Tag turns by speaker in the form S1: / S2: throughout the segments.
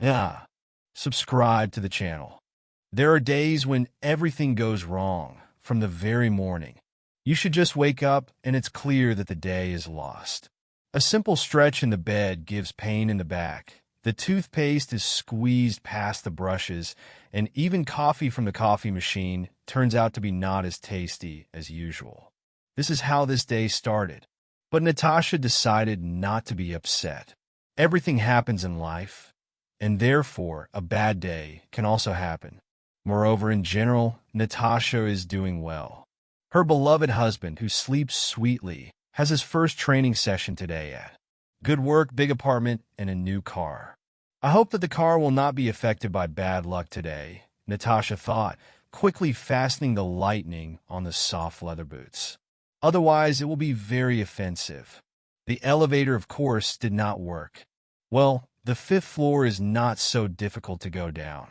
S1: Yeah, subscribe to the channel. There are days when everything goes wrong from the very morning. You should just wake up and it's clear that the day is lost. A simple stretch in the bed gives pain in the back. The toothpaste is squeezed past the brushes, and even coffee from the coffee machine turns out to be not as tasty as usual. This is how this day started. But Natasha decided not to be upset. Everything happens in life, and therefore a bad day can also happen. Moreover, in general, Natasha is doing well. Her beloved husband, who sleeps sweetly, has his first training session today at good work, big apartment, and a new car. I hope that the car will not be affected by bad luck today, Natasha thought, quickly fastening the lightning on the soft leather boots. Otherwise, it will be very offensive. The elevator, of course, did not work. Well, the fifth floor is not so difficult to go down,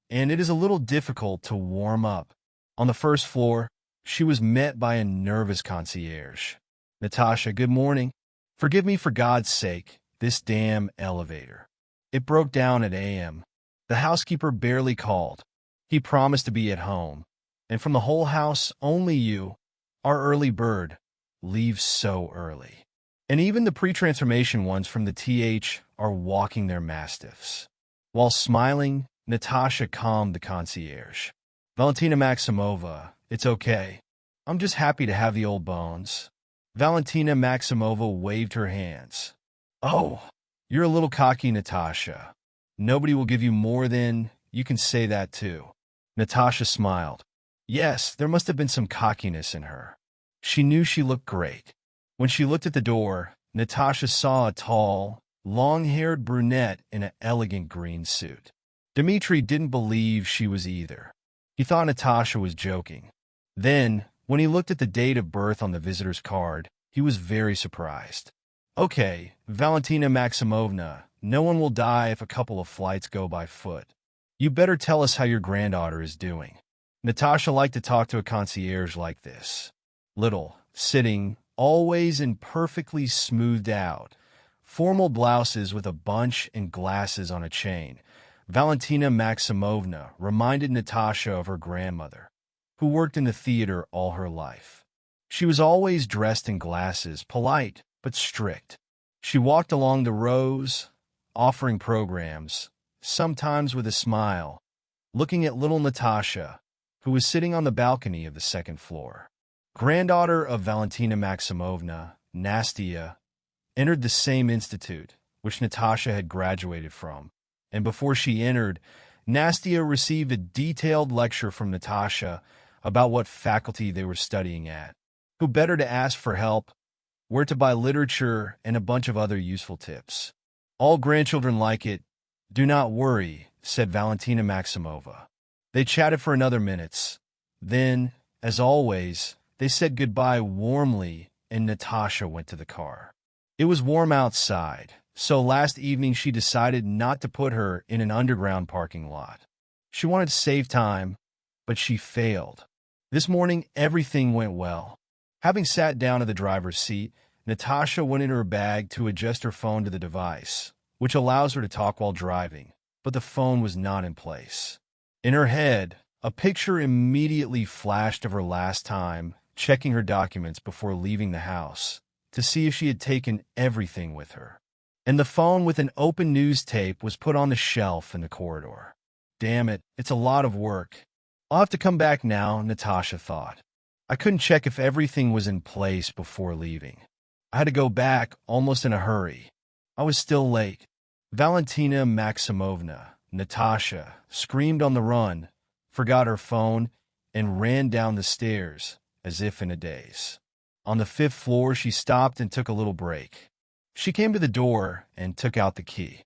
S1: and it is a little difficult to warm up. On the first floor, she was met by a nervous concierge. Natasha, good morning. Forgive me for God's sake, this damn elevator. It broke down at AM. The housekeeper barely called. He promised to be at home. And from the whole house, only you, our early bird, leaves so early. And even the pre-transformation ones from the TH are walking their mastiffs. While smiling, Natasha calmed the concierge. Valentina Maximova, it's okay. I'm just happy to have the old bones. Valentina Maximova waved her hands. Oh, you're a little cocky, Natasha. Nobody will give you more than you can say that too. Natasha smiled. Yes, there must have been some cockiness in her. She knew she looked great. When she looked at the door, Natasha saw a tall, long-haired brunette in an elegant green suit. Dmitri didn't believe she was either. He thought Natasha was joking. Then, when he looked at the date of birth on the visitor's card, he was very surprised. Okay, Valentina Maximovna, no one will die if a couple of flights go by foot. You better tell us how your granddaughter is doing. Natasha liked to talk to a concierge like this. Little, sitting, always in perfectly smoothed out, formal blouses with a bunch and glasses on a chain, Valentina Maximovna reminded Natasha of her grandmother, who worked in the theater all her life. She was always dressed in glasses, polite but strict. She walked along the rows, offering programs, sometimes with a smile, looking at little Natasha, who was sitting on the balcony of the second floor. Granddaughter of Valentina Maximovna, Nastia, entered the same institute, which Natasha had graduated from, and before she entered, Nastia received a detailed lecture from Natasha about what faculty they were studying at, who better to ask for help, where to buy literature, and a bunch of other useful tips. All grandchildren like it. Do not worry, said Valentina Maximova. They chatted for another minutes. Then, as always, they said goodbye warmly, and Natasha went to the car. It was warm outside, so last evening she decided not to put her in an underground parking lot. She wanted to save time, but she failed. This morning, everything went well. Having sat down at the driver's seat, Natasha went in her bag to adjust her phone to the device, which allows her to talk while driving, but the phone was not in place. In her head, a picture immediately flashed of her last time checking her documents before leaving the house to see if she had taken everything with her. And the phone with an open news tape was put on the shelf in the corridor. Damn it, it's a lot of work. I'll have to come back now, Natasha thought. I couldn't check if everything was in place before leaving. I had to go back almost in a hurry. I was still late. Valentina Maximovna, Natasha, screamed on the run, forgot her phone, and ran down the stairs, as if in a daze. On the fifth floor, she stopped and took a little break. She came to the door and took out the key.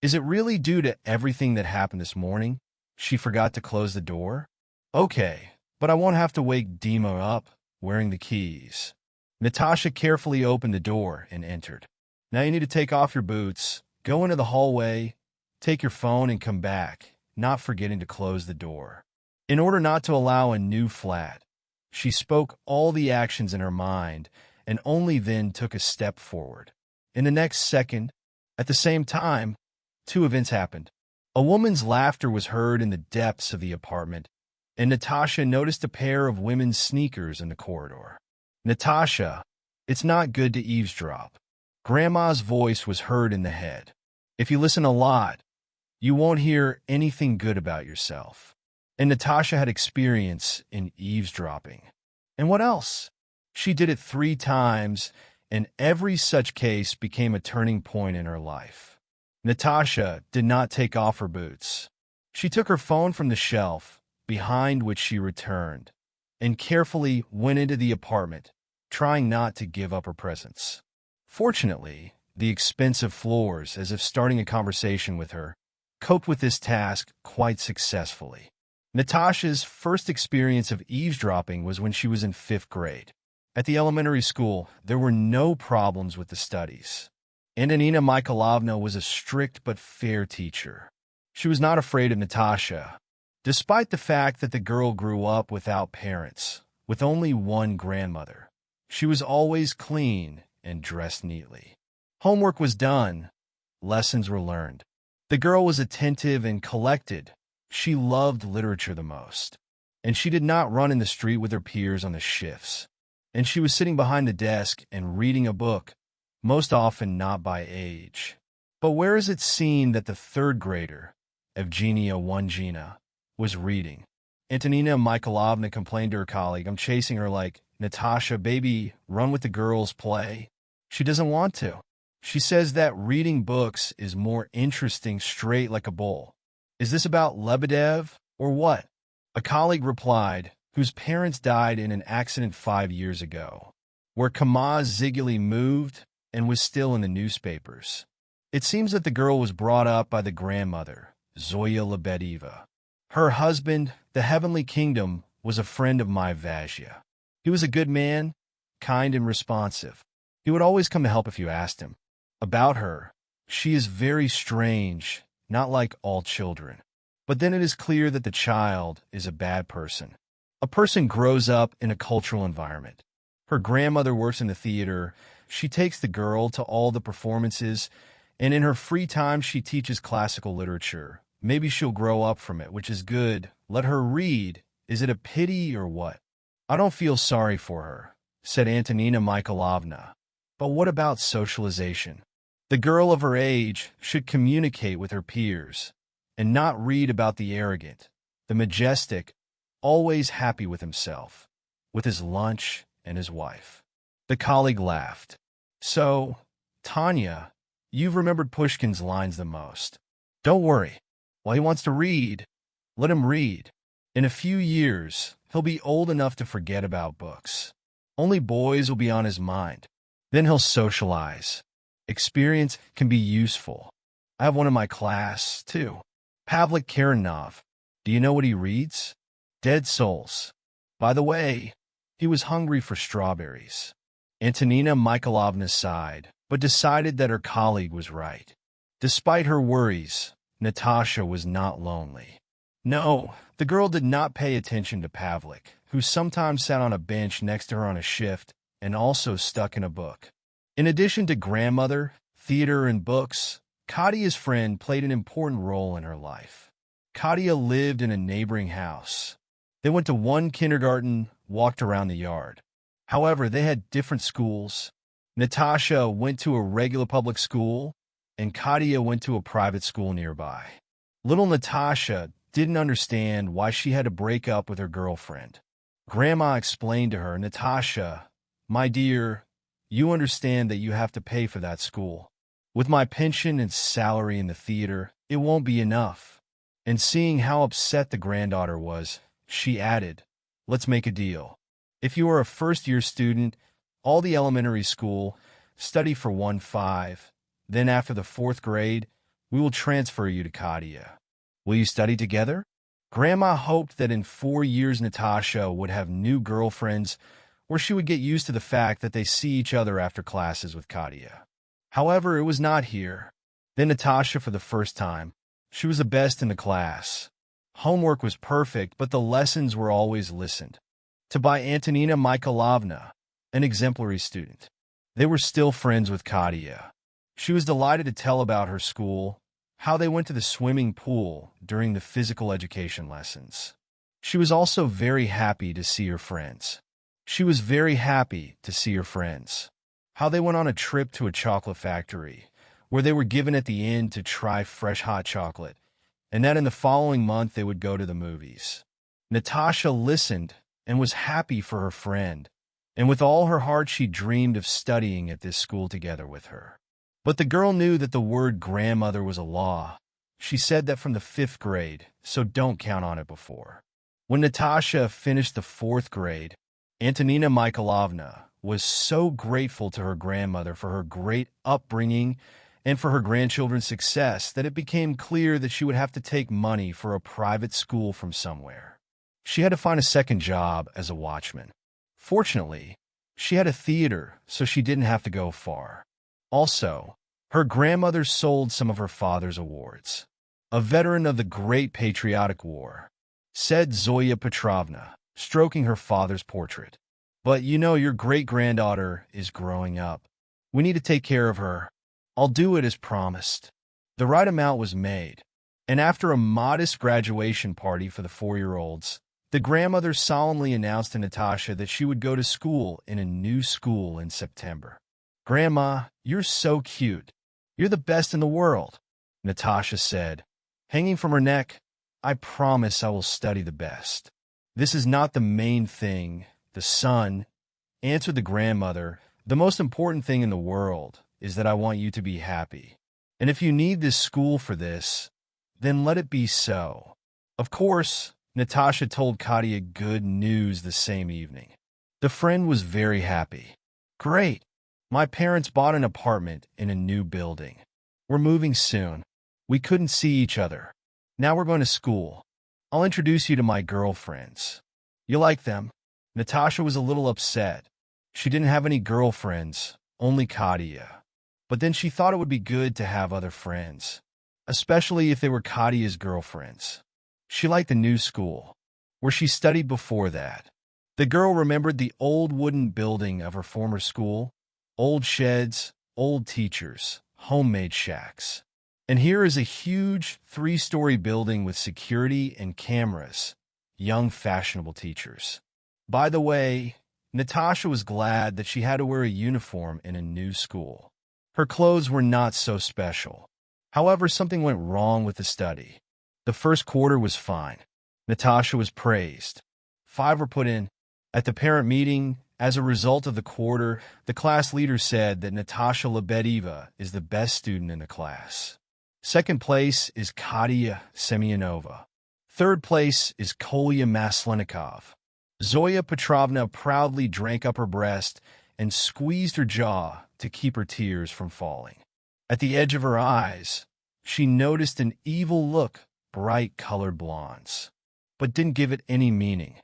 S1: Is it really due to everything that happened this morning? She forgot to close the door? Okay, but I won't have to wake Dima up wearing the keys. Natasha carefully opened the door and entered. Now you need to take off your boots, go into the hallway, take your phone and come back, not forgetting to close the door. In order not to allow a new flat, she spoke all the actions in her mind and only then took a step forward. In the next second, at the same time, two events happened. A woman's laughter was heard in the depths of the apartment, and Natasha noticed a pair of women's sneakers in the corridor. Natasha, it's not good to eavesdrop. Grandma's voice was heard in the head. If you listen a lot, you won't hear anything good about yourself. And Natasha had experience in eavesdropping. And what else? She did it 3 times, and every such case became a turning point in her life. Natasha did not take off her boots. She took her phone from the shelf, behind which she returned, and carefully went into the apartment, trying not to give up her presence. Fortunately, the expensive floors, as if starting a conversation with her, coped with this task quite successfully. Natasha's first experience of eavesdropping was when she was in 5th grade. At the elementary school, there were no problems with the studies. Antonina Mikhailovna was a strict but fair teacher. She was not afraid of Natasha, despite the fact that the girl grew up without parents, with only one grandmother. She was always clean and dressed neatly. Homework was done. Lessons were learned. The girl was attentive and collected. She loved literature the most. And she did not run in the street with her peers on the shifts. And she was sitting behind the desk and reading a book, most often not by age. But where is it seen that the 3rd grader, Evgenia Wongina, was reading? Antonina Mikhailovna complained to her colleague, "I'm chasing her like, Natasha, baby, run with the girls, play." She doesn't want to. She says that reading books is more interesting straight like a bull. Is this about Lebedev or what? A colleague replied, whose parents died in an accident 5 years ago, where Kamaz Ziguli moved and was still in the newspapers. It seems that the girl was brought up by the grandmother, Zoya Lebedeva. Her husband, the Heavenly Kingdom, was a friend of my Vazhya. He was a good man, kind and responsive. He would always come to help if you asked him. About her, she is very strange, not like all children. But then it is clear that the child is a bad person. A person grows up in a cultural environment. Her grandmother works in the theater. She takes the girl to all the performances, and in her free time she teaches classical literature. Maybe she'll grow up from it, which is good. Let her read. Is it a pity or what? I don't feel sorry for her, said Antonina Mikhailovna. But what about socialization? The girl of her age should communicate with her peers and not read about the arrogant, the majestic, always happy with himself, with his lunch and his wife. The colleague laughed. So, Tanya, you've remembered Pushkin's lines the most. Don't worry. While he wants to read, let him read. In a few years, he'll be old enough to forget about books. Only boys will be on his mind. Then he'll socialize. Experience can be useful. I have one in my class, too. Pavlik Karanov. Do you know what he reads? Dead Souls. By the way, he was hungry for strawberries. Antonina Mikhailovna sighed, but decided that her colleague was right. Despite her worries, Natasha was not lonely. No, the girl did not pay attention to Pavlik, who sometimes sat on a bench next to her on a shift and also stuck in a book. In addition to grandmother, theater, and books, Kadia's friend played an important role in her life. Kadia lived in a neighboring house. They went to one kindergarten, walked around the yard. However, they had different schools. Natasha went to a regular public school, and Kadia went to a private school nearby. Little Natasha didn't understand why she had to break up with her girlfriend. Grandma explained to her, Natasha, my dear, you understand that you have to pay for that school. With my pension and salary in the theater, it won't be enough. And seeing how upset the granddaughter was, she added, let's make a deal. If you are a first-year student, all the elementary school, study for 1-5. Then after the 4th grade, we will transfer you to Kadia. Will you study together? Grandma hoped that in 4 years Natasha would have new girlfriends, where she would get used to the fact that they see each other after classes with Kadia. However, it was not here. Then Natasha, for the first time, she was the best in the class. Homework was perfect, but the lessons were always listened to by Antonina Mikhailovna, an exemplary student. They were still friends with Kadia. She was delighted to tell about her school, how they went to the swimming pool during the physical education lessons. She was also very happy to see her friends. She was very happy to see her friends. How they went on a trip to a chocolate factory, where they were given at the end to try fresh hot chocolate, and that in the following month they would go to the movies. Natasha listened and was happy for her friend, and with all her heart she dreamed of studying at this school together with her. But the girl knew that the word grandmother was a law. She said that from the 5th grade, so don't count on it before. When Natasha finished the 4th grade, Antonina Mikhailovna was so grateful to her grandmother for her great upbringing and for her grandchildren's success that it became clear that she would have to take money for a private school from somewhere. She had to find a second job as a watchman. Fortunately, she had a theater, so she didn't have to go far. Also, her grandmother sold some of her father's awards. A veteran of the Great Patriotic War, said Zoya Petrovna, stroking her father's portrait. But you know, your great-granddaughter is growing up. We need to take care of her. I'll do it as promised. The right amount was made, and after a modest graduation party for the 4-year-olds, the grandmother solemnly announced to Natasha that she would go to school in a new school in September. "Grandma, you're so cute. You're the best in the world," Natasha said, hanging from her neck. "I promise I will study the best." "This is not the main thing, the son," answered the grandmother. "The most important thing in the world is that I want you to be happy. And if you need this school for this, then let it be so." Of course, Natasha told Katia good news the same evening. The friend was very happy. "Great! My parents bought an apartment in a new building. We're moving soon. We couldn't see each other. Now we're going to school. I'll introduce you to my girlfriends. You like them?" Natasha was a little upset. She didn't have any girlfriends, only Katia. But then she thought it would be good to have other friends, especially if they were Katia's girlfriends. She liked the new school, where she studied before that. The girl remembered the old wooden building of her former school, old sheds, old teachers, homemade shacks. And here is a huge 3-story building with security and cameras, young fashionable teachers. By the way, Natasha was glad that she had to wear a uniform in a new school. Her clothes were not so special. However, something went wrong with the study. The first quarter was fine. Natasha was praised. 5 were put in. At the parent meeting, as a result of the quarter, the class leader said that Natasha Lebedeva is the best student in the class. Second place is Katia Semyonova. Third place is Kolya Maslenikov. Zoya Petrovna proudly drank up her breast and squeezed her jaw to keep her tears from falling. At the edge of her eyes, she noticed an evil look, bright-colored blondes, but didn't give it any meaning.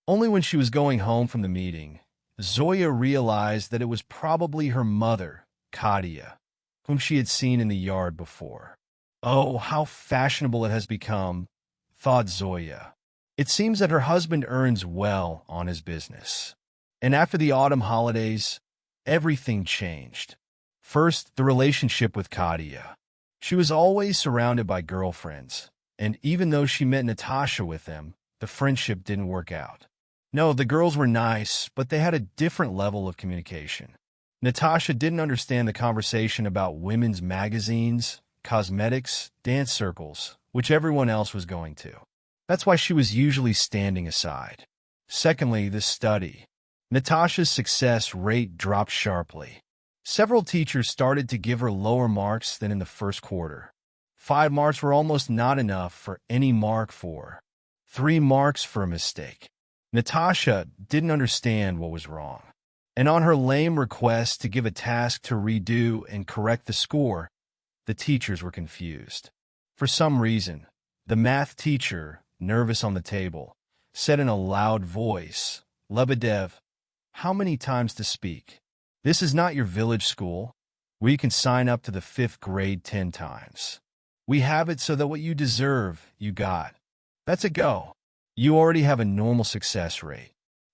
S1: Only when she was going home from the meeting, Zoya realized that it was probably her mother, Katia, whom she had seen in the yard before. "Oh, how fashionable it has become," thought Zoya. "It seems that her husband earns well on his business." And after the autumn holidays, everything changed. First, the relationship with Katia. She was always surrounded by girlfriends, and even though she met Natasha with them, the friendship didn't work out. No, the girls were nice, but they had a different level of communication. Natasha didn't understand the conversation about women's magazines, cosmetics, dance circles, which everyone else was going to. That's why she was usually standing aside. Secondly, the study. Natasha's success rate dropped sharply. Several teachers started to give her lower marks than in the first quarter. 5 marks were almost not enough for any mark for. 3 marks for a mistake. Natasha didn't understand what was wrong. And on her lame request to give a task to redo and correct the score, the teachers were confused. For some reason, the math teacher, nervous on the table, said in a loud voice, "Lebedev, how many times to speak? This is not your village school, where you can sign up to the 5th grade 10 times. We have it so that what you deserve, you got. That's a go. You already have a normal success rate.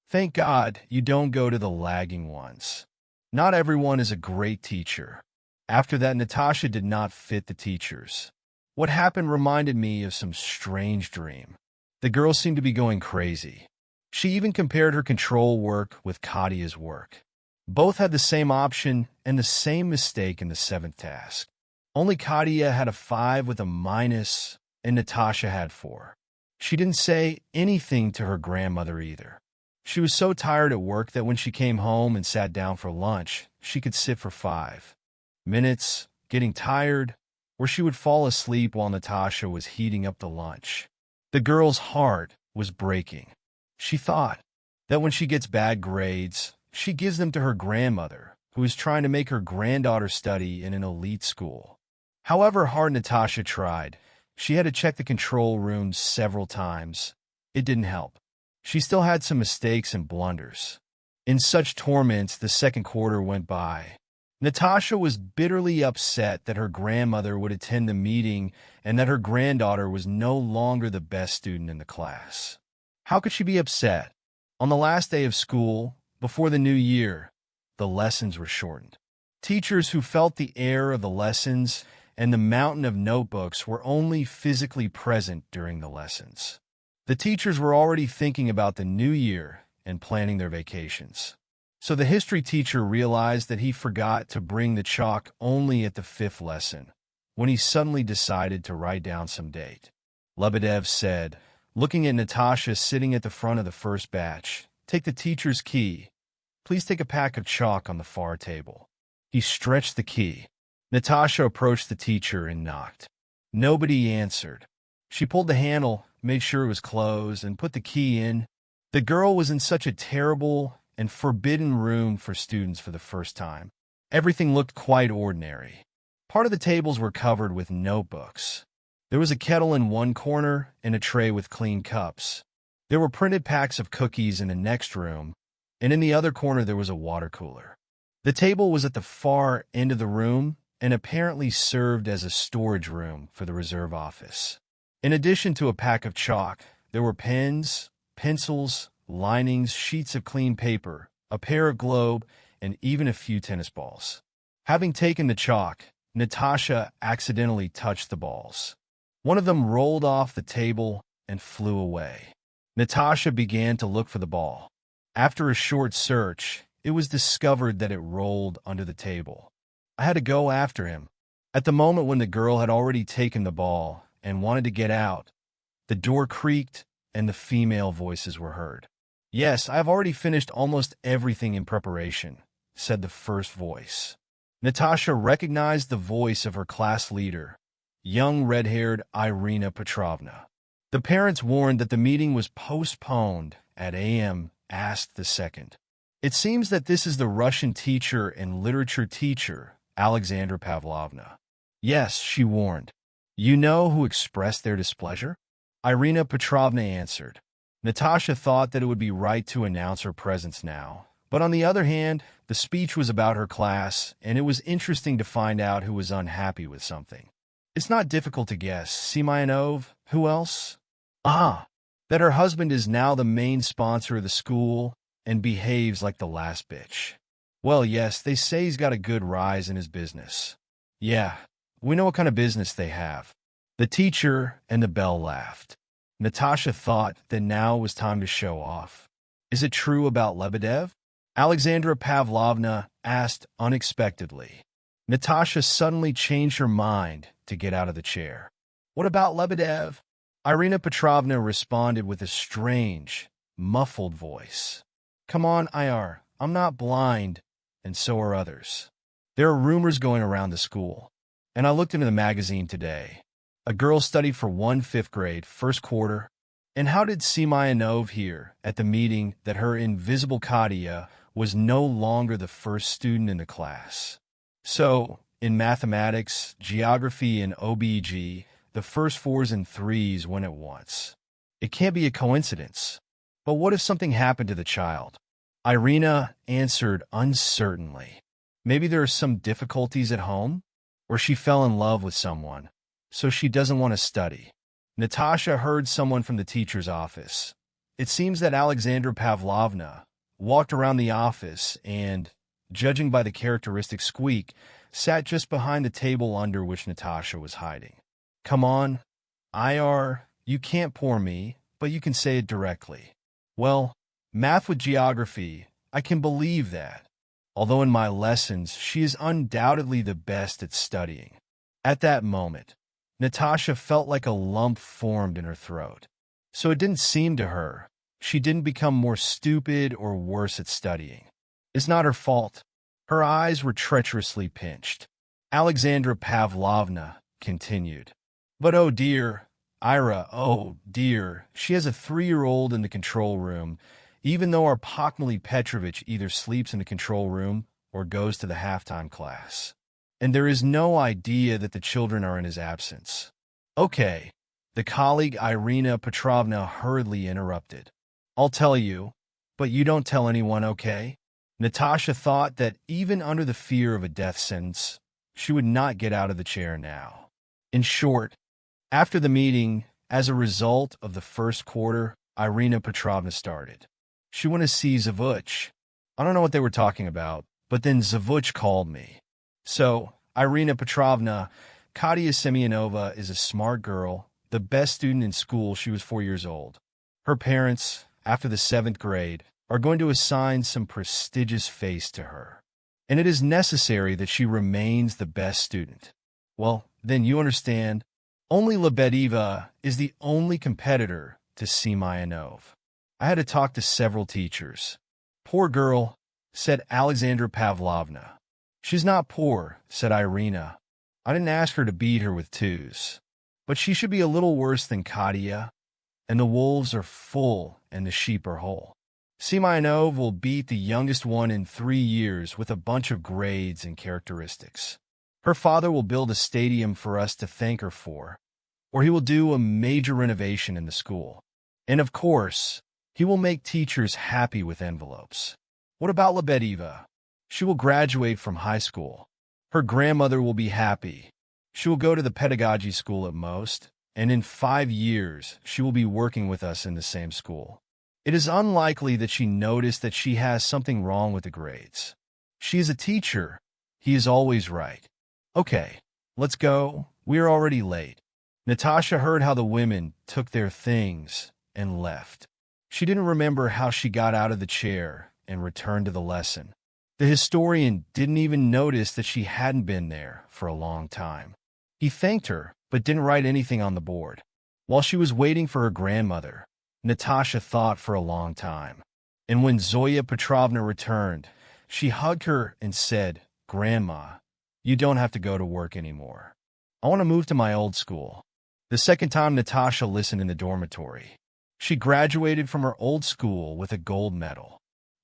S1: Thank God you don't go to the lagging ones. Not everyone is a great teacher." After that, Natasha did not fit the teachers. What happened reminded me of some strange dream. The girl seemed to be going crazy. She even compared her control work with Kadia's work. Both had the same option and the same mistake in the seventh task. Only Kadia had a 5 with a minus, and Natasha had 4. She didn't say anything to her grandmother either. She was so tired at work that when she came home and sat down for lunch, she could sit for 5 minutes, getting tired, or she would fall asleep while Natasha was heating up the lunch. The girl's heart was breaking. She thought that when she gets bad grades, she gives them to her grandmother, who is trying to make her granddaughter study in an elite school. However hard Natasha tried, she had to check the control room several times. It didn't help. She still had some mistakes and blunders. In such torments, the second quarter went by. Natasha was bitterly upset that her grandmother would attend the meeting and that her granddaughter was no longer the best student in the class. How could she be upset? On the last day of school, before the new year, the lessons were shortened. Teachers who felt the air of the lessons and the mountain of notebooks were only physically present during the lessons. The teachers were already thinking about the new year and planning their vacations. So the history teacher realized that he forgot to bring the chalk only at the 5th lesson, when he suddenly decided to write down some date. Lebedev said, looking at Natasha sitting at the front of the first batch, "Take the teacher's key. Please take a pack of chalk on the far table." He stretched the key. Natasha approached the teacher and knocked. Nobody answered. She pulled the handle, made sure it was closed, and put the key in. The girl was in such a terrible and forbidden room for students for the first time. Everything looked quite ordinary. Part of the tables were covered with notebooks. There was a kettle in one corner and a tray with clean cups. There were printed packs of cookies in the next room, and in the other corner there was a water cooler. The table was at the far end of the room and apparently served as a storage room for the reserve office. In addition to a pack of chalk, there were pens, pencils, linings, sheets of clean paper, a pair of globe, and even a few tennis balls. Having taken the chalk, Natasha accidentally touched the balls. One of them rolled off the table and flew away. Natasha began to look for the ball. After a short search, it was discovered that it rolled under the table. I had to go after him. At the moment when the girl had already taken the ball and wanted to get out, the door creaked and the female voices were heard. "Yes, I have already finished almost everything in preparation," said the first voice. Natasha recognized the voice of her class leader, young red-haired Irina Petrovna. The parents warned that the meeting was postponed at a.m. asked the second. "It seems that this is the Russian teacher and literature teacher, Alexandra Pavlovna." "Yes," she warned. "You know who expressed their displeasure?" Irina Petrovna answered. Natasha thought that it would be right to announce her presence now. But on the other hand, the speech was about her class, and it was interesting to find out who was unhappy with something. It's not difficult to guess. Semyonov? Who else? Ah, that her husband is now the main sponsor of the school and behaves like the last bitch. Well, yes, they say he's got a good rise in his business. Yeah, we know what kind of business they have. The teacher and the bell laughed. Natasha thought that now was time to show off. "Is it true about Lebedev?" Alexandra Pavlovna asked unexpectedly. Natasha suddenly changed her mind to get out of the chair. "What about Lebedev?" Irina Petrovna responded with a strange, muffled voice. "Come on, IR, I'm not blind, and so are others. There are rumors going around the school, and I looked into the magazine today. A girl studied for 1/5 grade, first quarter, and how did Semyonov hear at the meeting that her invisible Katia was no longer the first student in the class? So, in mathematics, geography, and OBG, the first 4s and 3s went at once. It can't be a coincidence. But what if something happened to the child?" Irina answered uncertainly. "Maybe there are some difficulties at home, or she fell in love with someone, so she doesn't want to study." Natasha heard someone from the teacher's office. It seems that Alexandra Pavlovna walked around the office and, judging by the characteristic squeak, sat just behind the table under which Natasha was hiding. Come on, you can't pour me, but you can say it directly. Well, math with geography, I can believe that. Although in my lessons, she is undoubtedly the best at studying. At that moment, Natasha felt like a lump formed in her throat. So it didn't seem to her she didn't become more stupid or worse at studying. It's not her fault. Her eyes were treacherously pinched. Alexandra Pavlovna continued. But oh dear, Ira, oh dear, she has a 3-year-old in the control room, even though our Pakmali Petrovich either sleeps in the control room or goes to the halftime class. And there is no idea that the children are in his absence. Okay, the colleague Irina Petrovna hurriedly interrupted. I'll tell you, but you don't tell anyone, okay? Natasha thought that even under the fear of a death sentence, she would not get out of the chair now. In short, after the meeting, as a result of the first quarter, Irina Petrovna started. She went to see Zavuch. I don't know what they were talking about, but then Zavuch called me. So, Irina Petrovna, Katia Semyonova is a smart girl, the best student in school. She was 4 years old. Her parents, after the 7th grade, are going to assign some prestigious face to her. And it is necessary that she remains the best student. Well, then you understand, only Lebedeva is the only competitor to Semyonov. I had to talk to several teachers. Poor girl, said Alexandra Pavlovna. She's not poor, said Irina. I didn't ask her to beat her with 2s. But she should be a little worse than Katia. And the wolves are full and the sheep are whole. Semyonov will beat the youngest one in 3 years with a bunch of grades and characteristics. Her father will build a stadium for us to thank her for, or he will do a major renovation in the school. And of course, he will make teachers happy with envelopes. What about Lebedeva? She will graduate from high school. Her grandmother will be happy. She will go to the pedagogy school at most, and in 5 years, she will be working with us in the same school. It is unlikely that she noticed that she has something wrong with the grades. She is a teacher. He is always right. Okay, let's go. We are already late. Natasha heard how the women took their things and left. She didn't remember how she got out of the chair and returned to the lesson. The historian didn't even notice that she hadn't been there for a long time. He thanked her, but didn't write anything on the board. While she was waiting for her grandmother, Natasha thought for a long time. And when Zoya Petrovna returned, she hugged her and said, "Grandma, you don't have to go to work anymore. I want to move to my old school." The second time Natasha listened in the dormitory, she graduated from her old school with a gold medal.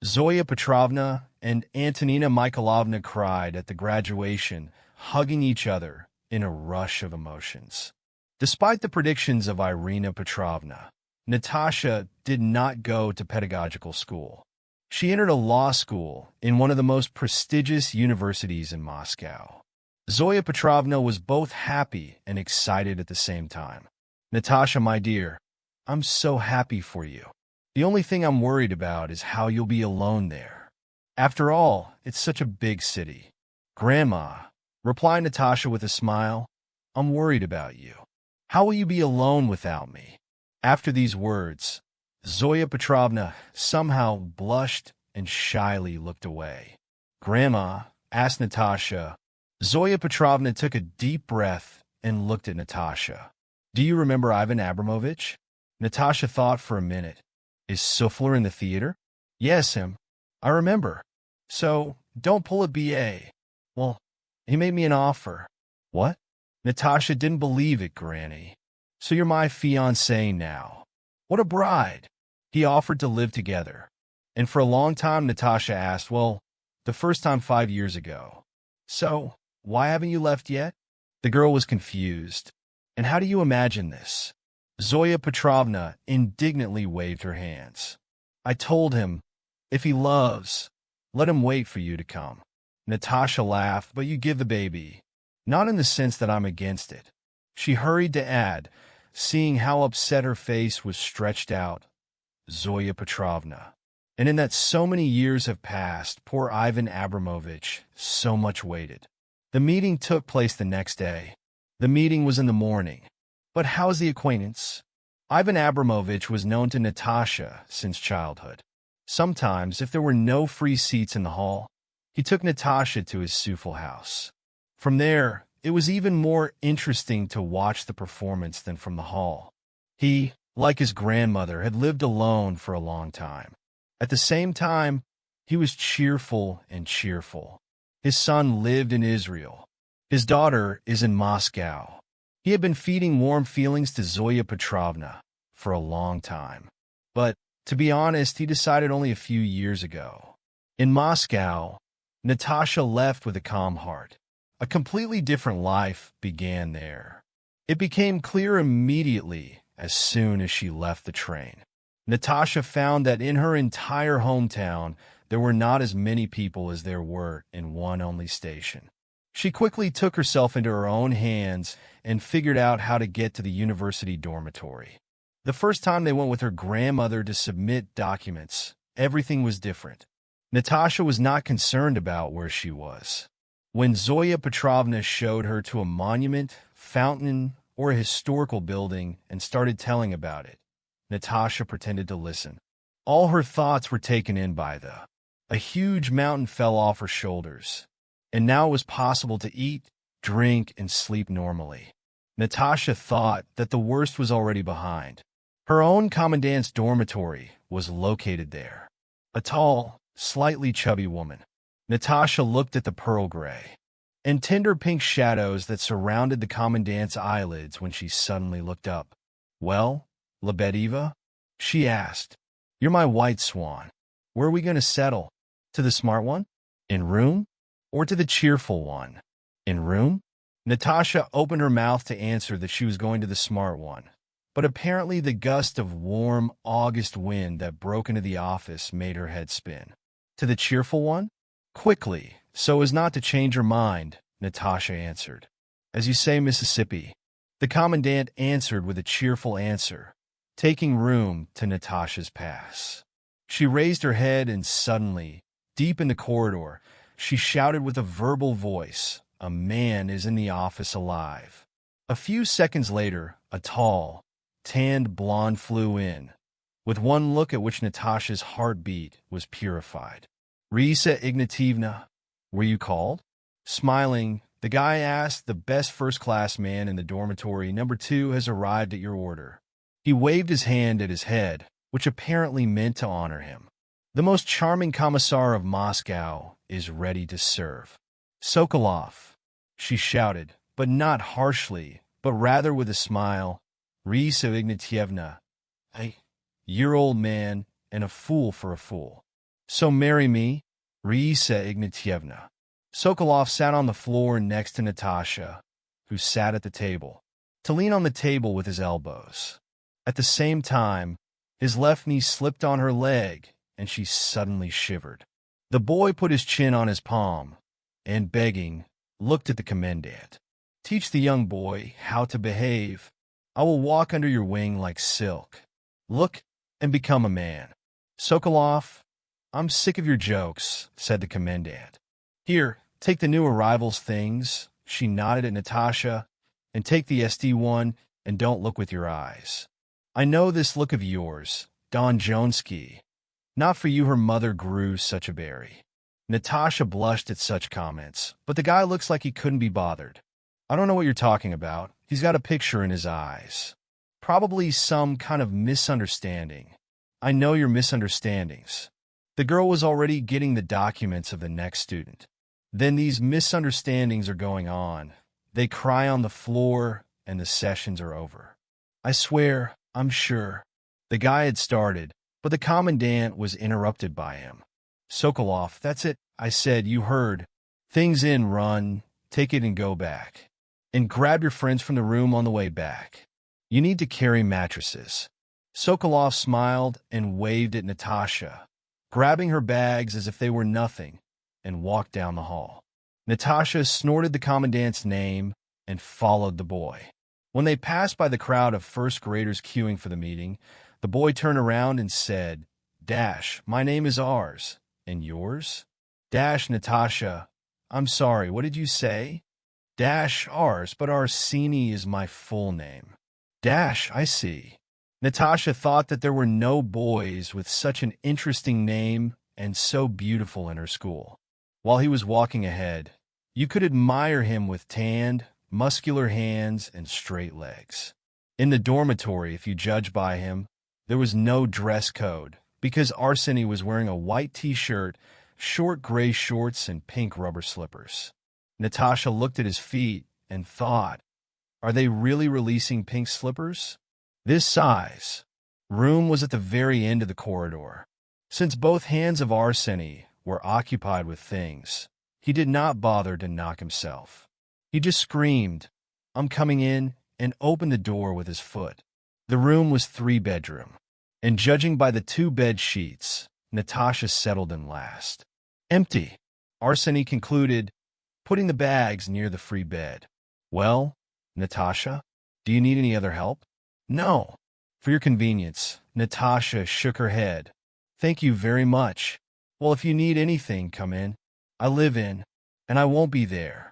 S1: Zoya Petrovna and Antonina Mikhailovna cried at the graduation, hugging each other in a rush of emotions. Despite the predictions of Irina Petrovna, Natasha did not go to pedagogical school. She entered a law school in one of the most prestigious universities in Moscow. Zoya Petrovna was both happy and excited at the same time. "Natasha, my dear, I'm so happy for you. The only thing I'm worried about is how you'll be alone there. After all, it's such a big city." "Grandma," replied Natasha with a smile, "I'm worried about you. How will you be alone without me?" After these words, Zoya Petrovna somehow blushed and shyly looked away. "Grandma," asked Natasha. Zoya Petrovna took a deep breath and looked at Natasha. "Do you remember Ivan Abramovich?" Natasha thought for a minute. "Is Souffler in the theater?" "Yes, him. I remember. So, don't pull a BA. Well, he made me an offer." "What?" Natasha didn't believe it, Granny. "So you're my fiancée now. What a bride." "He offered to live together." And for a long time, Natasha asked, "Well, the first time 5 years ago. So, why haven't you left yet?" The girl was confused. "And how do you imagine this?" Zoya Petrovna indignantly waved her hands. "I told him, if he loves, let him wait for you to come." Natasha laughed. "But you give the baby." "Not in the sense that I'm against it." She hurried to add, seeing how upset her face was stretched out. "Zoya Petrovna. And in that so many years have passed, poor Ivan Abramovich so much waited." The meeting took place the next day. The meeting was in the morning. But how's the acquaintance? Ivan Abramovich was known to Natasha since childhood. Sometimes, if there were no free seats in the hall, he took Natasha to his Sufel house. From there, it was even more interesting to watch the performance than from the hall. He, like his grandmother, had lived alone for a long time. At the same time, he was cheerful and cheerful. His son lived in Israel. His daughter is in Moscow. He had been feeding warm feelings to Zoya Petrovna for a long time. But, to be honest, he decided only a few years ago. In Moscow, Natasha left with a calm heart. A completely different life began there. It became clear immediately as soon as she left the train. Natasha found that in her entire hometown, there were not as many people as there were in one only station. She quickly took herself into her own hands and figured out how to get to the university dormitory. The first time they went with her grandmother to submit documents, everything was different. Natasha was not concerned about where she was. When Zoya Petrovna showed her to a monument, fountain, or a historical building and started telling about it, Natasha pretended to listen. All her thoughts were taken in by a huge mountain fell off her shoulders, and now it was possible to eat, drink, and sleep normally. Natasha thought that the worst was already behind. Her own commandant's dormitory was located there. A tall, slightly chubby woman. Natasha looked at the pearl gray and tender pink shadows that surrounded the commandant's eyelids when she suddenly looked up. "Well, Lebedeva?" she asked. "You're my white swan. Where are we going to settle? To the smart one? In room? Or to the cheerful one? In room?" Natasha opened her mouth to answer that she was going to the smart one. But apparently the gust of warm August wind that broke into the office made her head spin. "To the cheerful one?" Quickly, so as not to change her mind, Natasha answered. "As you say, Mississippi." The commandant answered with a cheerful answer, taking room to Natasha's pass. She raised her head and suddenly, deep in the corridor, she shouted with a verbal voice, "A man is in the office alive." A few seconds later, a tall, tanned blonde flew in, with one look at which Natasha's heartbeat was purified. "Raisa Ignatievna, were you called?" Smiling, the guy asked, "The best first-class man in the dormitory, number 2, has arrived at your order." He waved his hand at his head, which apparently meant to honor him. "The most charming commissar of Moscow is ready to serve." "Sokolov," she shouted, but not harshly, but rather with a smile. "Raisa Ignatievna, you're old man and a fool for a fool. So marry me, Raisa Ignatievna." Sokolov sat on the floor next to Natasha, who sat at the table, to lean on the table with his elbows. At the same time, his left knee slipped on her leg, and she suddenly shivered. The boy put his chin on his palm, and begging, looked at the commandant. "Teach the young boy how to behave. I will walk under your wing like silk. Look and become a man." "Sokolov, I'm sick of your jokes," said the commandant. "Here, take the new arrival's things," she nodded at Natasha, "and take the SD1 and don't look with your eyes. I know this look of yours, Don Jonsky. Not for you her mother grew such a berry." Natasha blushed at such comments, but the guy looks like he couldn't be bothered. "I don't know what you're talking about. He's got a picture in his eyes. Probably some kind of misunderstanding. I know your misunderstandings." The girl was already getting the documents of the next student. Then these misunderstandings are going on. They cry on the floor, and the sessions are over. "I swear, I'm sure." The guy had started, but the commandant was interrupted by him. "Sokolov, that's it. I said, you heard. Things in, run, take it and go back. And grab your friends from the room on the way back. You need to carry mattresses." Sokolov smiled and waved at Natasha, grabbing her bags as if they were nothing, and walked down the hall. Natasha snorted the commandant's name and followed the boy. When they passed by the crowd of first graders queuing for the meeting, the boy turned around and said, "My name is ours. And yours?" "Natasha, I'm sorry, what did you say?" Dash ours, but Arsini is my full name. Dash, I see. Natasha thought that there were no boys with such an interesting name and so beautiful in her school. While he was walking ahead, you could admire him with tanned, muscular hands and straight legs. In the dormitory, if you judge by him, there was no dress code because Arsini was wearing a white t-shirt, short gray shorts, and pink rubber slippers. Natasha looked at his feet and thought, are they really releasing pink slippers? This size room was at the very end of the corridor. Since both hands of Arsini were occupied with things, he did not bother to knock himself. He just screamed, I'm coming in, and opened the door with his foot. The room was 3-bedroom, and judging by the 2 bed sheets, Natasha settled in last. Empty, Arsini concluded, putting the bags near the free bed. Well, Natasha, do you need any other help? No. For your convenience, Natasha shook her head. Thank you very much. Well, if you need anything, come in. I live in, and I won't be there.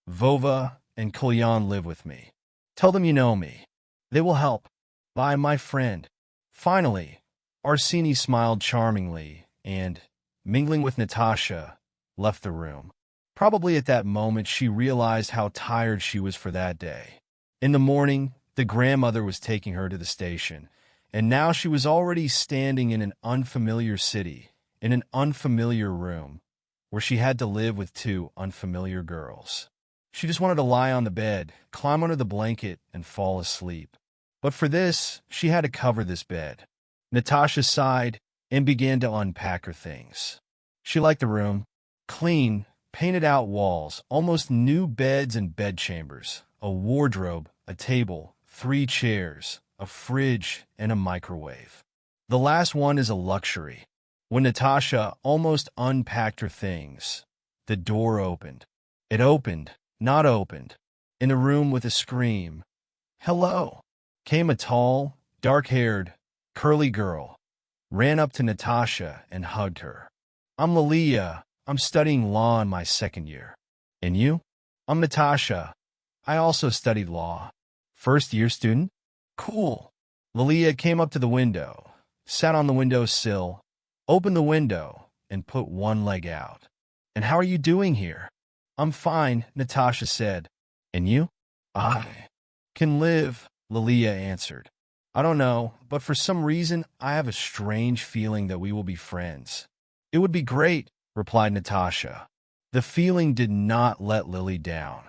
S1: Vova and Kalyan live with me. Tell them you know me. They will help. Bye, my friend. Finally, Arsini smiled charmingly and, mingling with Natasha, left the room. Probably at that moment she realized how tired she was for that day. In the morning, the grandmother was taking her to the station, and now she was already standing in an unfamiliar city, in an unfamiliar room, where she had to live with 2 unfamiliar girls. She just wanted to lie on the bed, climb under the blanket, and fall asleep. But for this, she had to cover this bed. Natasha sighed and began to unpack her things. She liked the room. Clean, painted-out walls, almost new beds and bedchambers, a wardrobe, a table, 3 chairs, a fridge, and a microwave. The last one is a luxury. When Natasha almost unpacked her things, the door opened. It opened, not opened. In the room with a scream, "Hello!" came a tall, dark-haired, curly girl, ran up to Natasha and hugged her. I'm Lilia. I'm studying law in my 2nd year. And you? I'm Natasha. I also studied law. 1st-year student? Cool. Lilia came up to the window, sat on the windowsill, opened the window, and put one leg out. And how are you doing here? I'm fine, Natasha said. And you? I can live, Lilia answered. I don't know, but for some reason I have a strange feeling that we will be friends. It would be great, replied Natasha. The feeling did not let Lily down.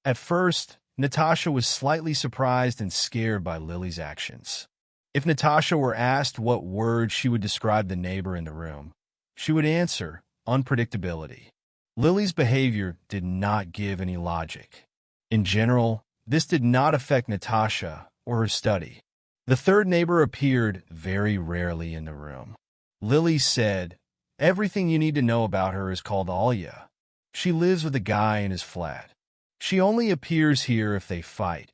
S1: At first, Natasha was slightly surprised and scared by Lily's actions. If Natasha were asked what word she would describe the neighbor in the room, she would answer, unpredictability. Lily's behavior did not give any logic. In general, this did not affect Natasha or her study. The 3rd neighbor appeared very rarely in the room. Lily said, everything you need to know about her is called Alia. She lives with a guy in his flat. She only appears here if they fight,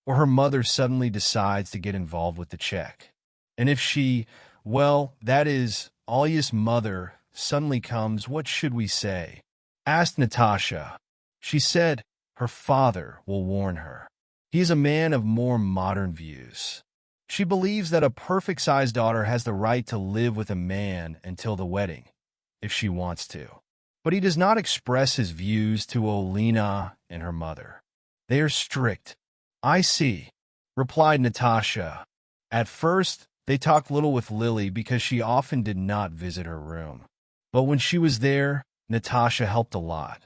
S1: or her mother suddenly decides to get involved with the check. And if she, well, that is, Alia's mother, suddenly comes, what should we say? Asked Natasha. She said her father will warn her. He is a man of more modern views. She believes that a perfect-sized daughter has the right to live with a man until the wedding, if she wants to. But he does not express his views to Olena and her mother. They are strict. I see, replied Natasha. At first, they talked little with Lily because she often did not visit her room. But when she was there, Natasha helped a lot.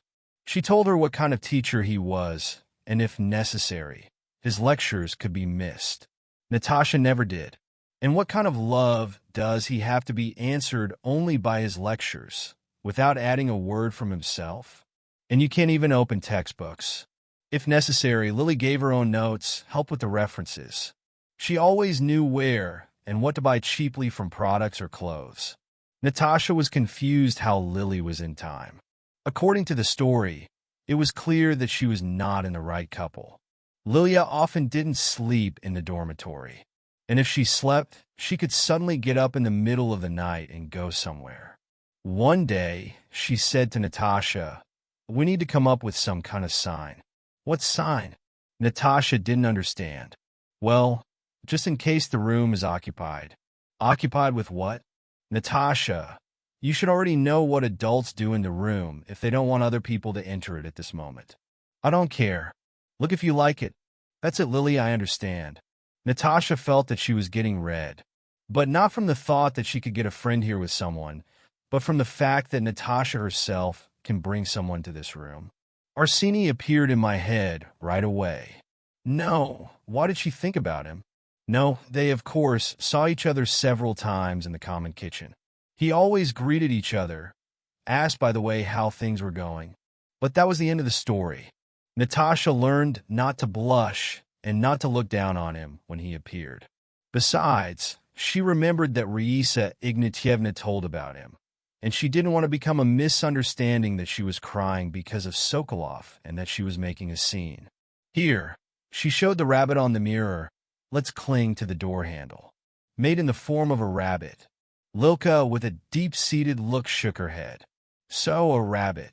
S1: She told her what kind of teacher he was, and if necessary, his lectures could be missed. Natasha never did. And what kind of love does he have to be answered only by his lectures, without adding a word from himself? And you can't even open textbooks. If necessary, Lily gave her own notes, helped with the references. She always knew where and what to buy cheaply from products or clothes. Natasha was confused how Lily was in time. According to the story, it was clear that she was not in the right couple. Lilia often didn't sleep in the dormitory, and if she slept, she could suddenly get up in the middle of the night and go somewhere. One day, she said to Natasha, "We need to come up with some kind of sign." What sign? Natasha didn't understand. Well, just in case the room is occupied. Occupied with what? Natasha, you should already know what adults do in the room if they don't want other people to enter it at this moment. I don't care. Look if you like it. That's it, Lily, I understand. Natasha felt that she was getting red. But not from the thought that she could get a friend here with someone, but from the fact that Natasha herself can bring someone to this room. Arsini appeared in my head right away. No, why did she think about him? No, they, of course, saw each other several times in the common kitchen. He always greeted each other, asked, by the way, how things were going. But that was the end of the story. Natasha learned not to blush and not to look down on him when he appeared. Besides, she remembered that Raisa Ignatievna told about him, and she didn't want to become a misunderstanding that she was crying because of Sokolov and that she was making a scene. Here, she showed the rabbit on the mirror. Let's cling to the door handle. Made in the form of a rabbit. Lilka, with a deep-seated look, shook her head. So, a rabbit.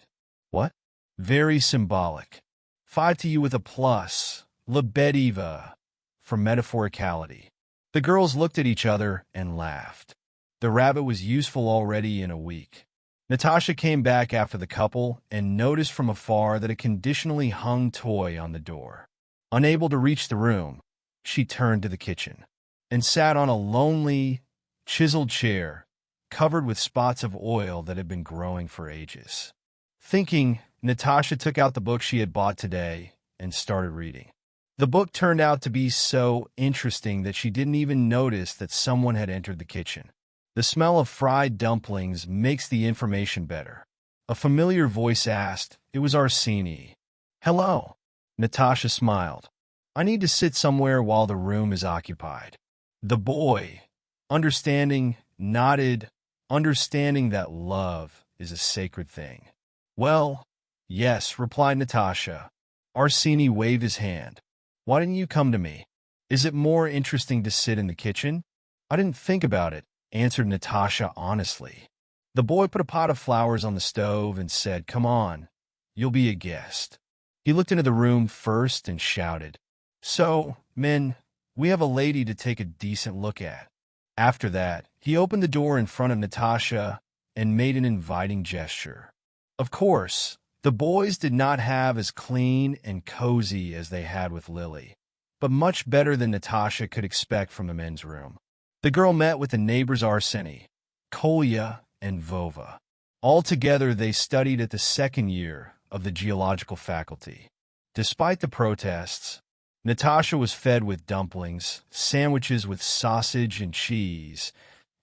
S1: What? Very symbolic. 5 to you with a plus. Lebedeva. For metaphoricality. The girls looked at each other and laughed. The rabbit was useful already in a week. Natasha came back after the couple and noticed from afar that a conditionally hung toy on the door. Unable to reach the room, she turned to the kitchen and sat on a lonely, chiseled chair covered with spots of oil that had been growing for ages. Thinking, Natasha took out the book she had bought today and started reading. The book turned out to be so interesting that she didn't even notice that someone had entered the kitchen. The smell of fried dumplings makes the information better. A familiar voice asked. It was Arsini. Hello. Natasha smiled. I need to sit somewhere while the room is occupied. The boy, understanding, nodded, understanding that love is a sacred thing. Well, yes, replied Natasha. Arsini waved his hand. Why didn't you come to me? Is it more interesting to sit in the kitchen? I didn't think about it, answered Natasha honestly. The boy put a pot of flowers on the stove and said, Come on, you'll be a guest. He looked into the room first and shouted, So, men, we have a lady to take a decent look at. After that, he opened the door in front of Natasha and made an inviting gesture. Of course, the boys did not have as clean and cozy as they had with Lily, but much better than Natasha could expect from a men's room. The girl met with the neighbors Arseny, Kolya, and Vova. Altogether, they studied at the second year of the geological faculty. Despite the protests, Natasha was fed with dumplings, sandwiches with sausage and cheese,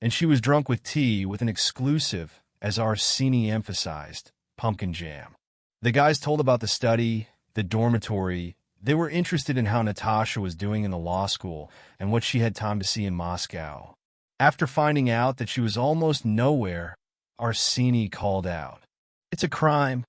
S1: and she was drunk with tea with an exclusive, as Arseny emphasized, pumpkin jam. The guys told about the study, the dormitory. They were interested in how Natasha was doing in the law school and what she had time to see in Moscow. After finding out that she was almost nowhere, Arseny called out, It's a crime.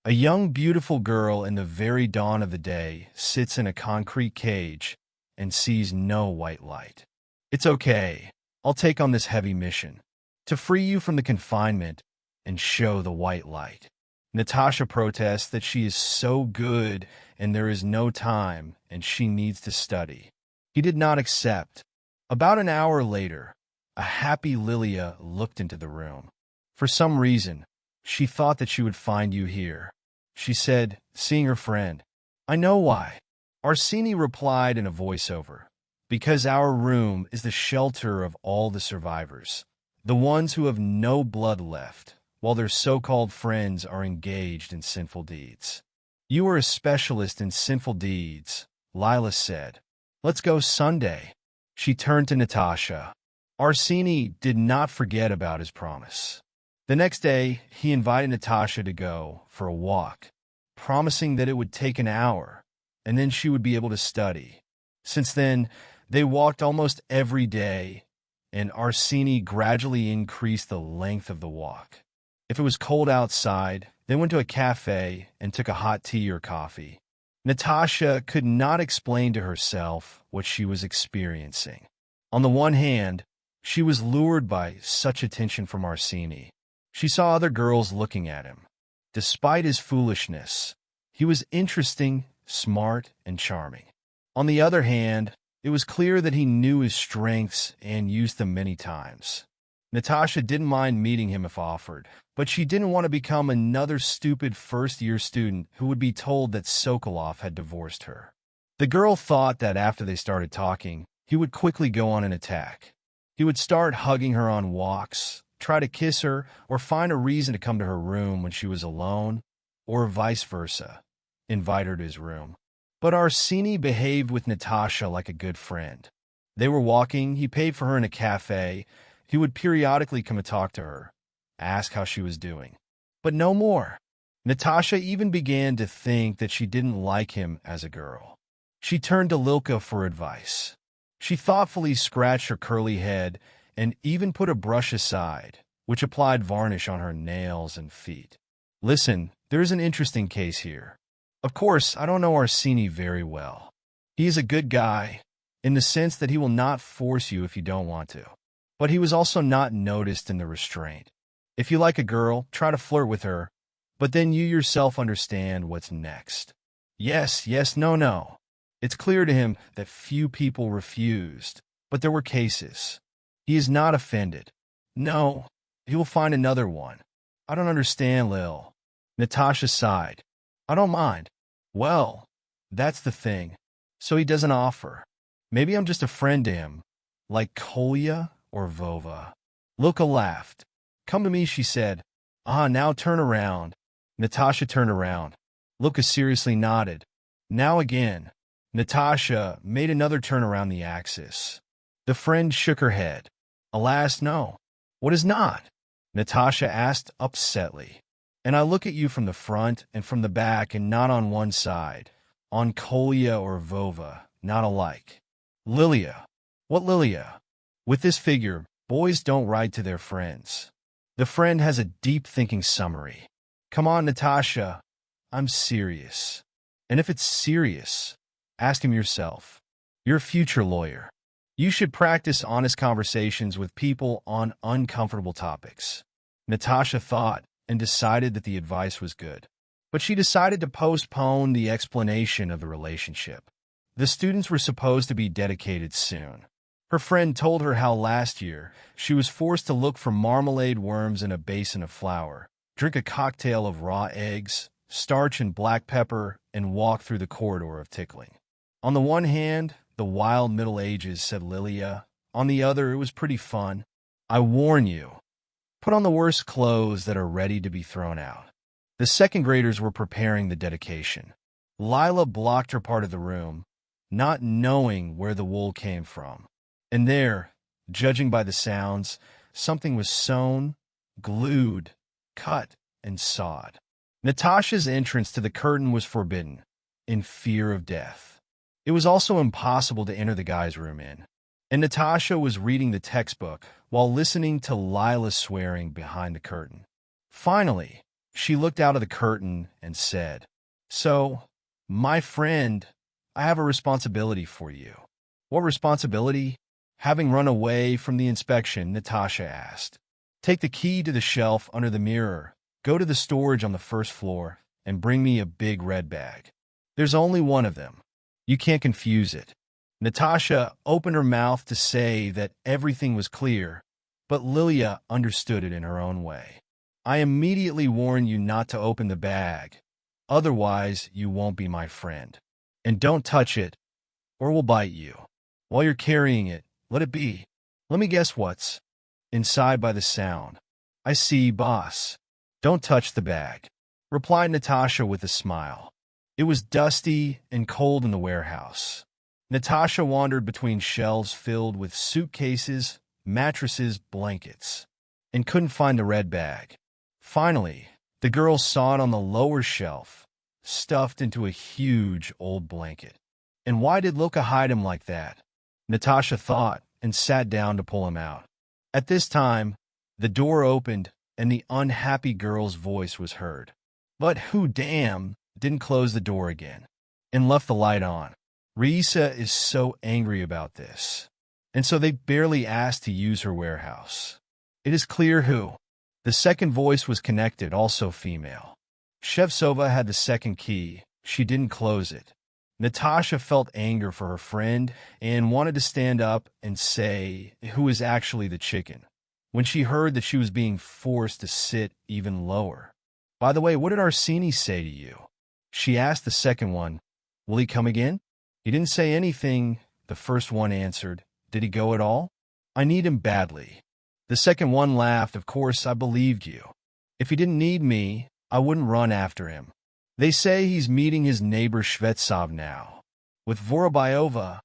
S1: A young, beautiful girl in the very dawn of the day sits in a concrete cage and sees no white light. It's okay. I'll take on this heavy mission to free you from the confinement and show the white light. Natasha protests that she is so good and there is no time and she needs to study. He did not accept. About an hour later, a happy Lilia looked into the room. For some reason, she thought that she would find you here. She said, seeing her friend. I know why. Arseny replied in a voiceover. Because our room is the shelter of all the survivors, the ones who have no blood left, while their so-called friends are engaged in sinful deeds. You are a specialist in sinful deeds, Lila said. Let's go Sunday. She turned to Natasha. Arseny did not forget about his promise. The next day, he invited Natasha to go for a walk, promising that it would take an hour, and then she would be able to study. Since then, they walked almost every day, and Arseny gradually increased the length of the walk. If it was cold outside, they went to a cafe and took a hot tea or coffee. Natasha could not explain to herself what she was experiencing. On the one hand, she was lured by such attention from Arseny. She saw other girls looking at him. Despite his foolishness, he was interesting, smart, and charming. On the other hand, it was clear that he knew his strengths and used them many times. Natasha didn't mind meeting him if offered, but she didn't want to become another stupid first-year student who would be told that Sokolov had divorced her. The girl thought that after they started talking, he would quickly go on an attack. He would start hugging her on walks, try to kiss her, or find a reason to come to her room when she was alone, or vice versa, invite her to his room. But Arseny behaved with Natasha like a good friend. They were walking, he paid for her in a cafe. He would periodically come and talk to her, ask how she was doing. But no more. Natasha even began to think that she didn't like him as a girl. She turned to Lilka for advice. She thoughtfully scratched her curly head and even put a brush aside, which applied varnish on her nails and feet. Listen, there's an interesting case here. Of course, I don't know Arseny very well. He is a good guy, in the sense that he will not force you if you don't want to. But he was also not noticed in the restraint. If you like a girl, try to flirt with her, but then you yourself understand what's next. Yes, no. It's clear to him that few people refused, but there were cases. He is not offended. No, he will find another one. I don't understand, Lil. Natasha sighed. I don't mind. Well, that's the thing. So he doesn't offer. Maybe I'm just a friend to him, like Kolya or Vova. Luka laughed. Come to me, she said. Now turn around. Natasha turned around. Luka seriously nodded. Now again. Natasha made another turn around the axis. The friend shook her head. Alas, no. What is not? Natasha asked upsetly. And I look at you from the front and from the back and not on one side. On Kolya or Vova, not alike. Lilia. What Lilia? With this figure, boys don't write to their friends. The friend has a deep-thinking summary. Come on, Natasha. I'm serious. And if it's serious, ask him yourself. You're a future lawyer. You should practice honest conversations with people on uncomfortable topics. Natasha thought and decided that the advice was good. But she decided to postpone the explanation of the relationship. The students were supposed to be dedicated soon. Her friend told her how last year she was forced to look for marmalade worms in a basin of flour, drink a cocktail of raw eggs, starch and black pepper, and walk through the corridor of tickling. On the one hand, the wild Middle Ages, said Lilia. On the other, it was pretty fun. I warn you, put on the worst clothes that are ready to be thrown out. The second graders were preparing the dedication. Lila blocked her part of the room, not knowing where the wool came from. And there, judging by the sounds, something was sewn, glued, cut, and sawed. Natasha's entrance to the curtain was forbidden, in fear of death. It was also impossible to enter the guy's room in. And Natasha was reading the textbook while listening to Lila swearing behind the curtain. Finally, she looked out of the curtain and said, So, my friend, I have a responsibility for you. What responsibility? Having run away from the inspection, Natasha asked. Take the key to the shelf under the mirror, go to the storage on the first floor, and bring me a big red bag. There's only one of them. You can't confuse it. Natasha opened her mouth to say that everything was clear, but Lilia understood it in her own way. I immediately warn you not to open the bag. Otherwise, you won't be my friend. And don't touch it, or we'll bite you. While you're carrying it, let it be. Let me guess what's inside by the sound. I see, boss. Don't touch the bag, replied Natasha with a smile. It was dusty and cold in the warehouse. Natasha wandered between shelves filled with suitcases, mattresses, blankets, and couldn't find the red bag. Finally, the girl saw it on the lower shelf, stuffed into a huge old blanket. And why did Luka hide him like that? Natasha thought and sat down to pull him out. At this time, the door opened and the unhappy girl's voice was heard. But who damn didn't close the door again and left the light on? Raisa is so angry about this, and so they barely asked to use her warehouse. It is clear who. The second voice was connected, also female. Shevtsova had the second key. She didn't close it, Natasha felt anger for her friend and wanted to stand up and say who was actually the chicken, when she heard that she was being forced to sit even lower. By the way, what did Arsini say to you? She asked the second one. Will he come again? He didn't say anything, the first one answered. Did he go at all? I need him badly. The second one laughed. Of course, I believed you. If he didn't need me, I wouldn't run after him. They say he's meeting his neighbor Shvetsov now. With Vorobyova,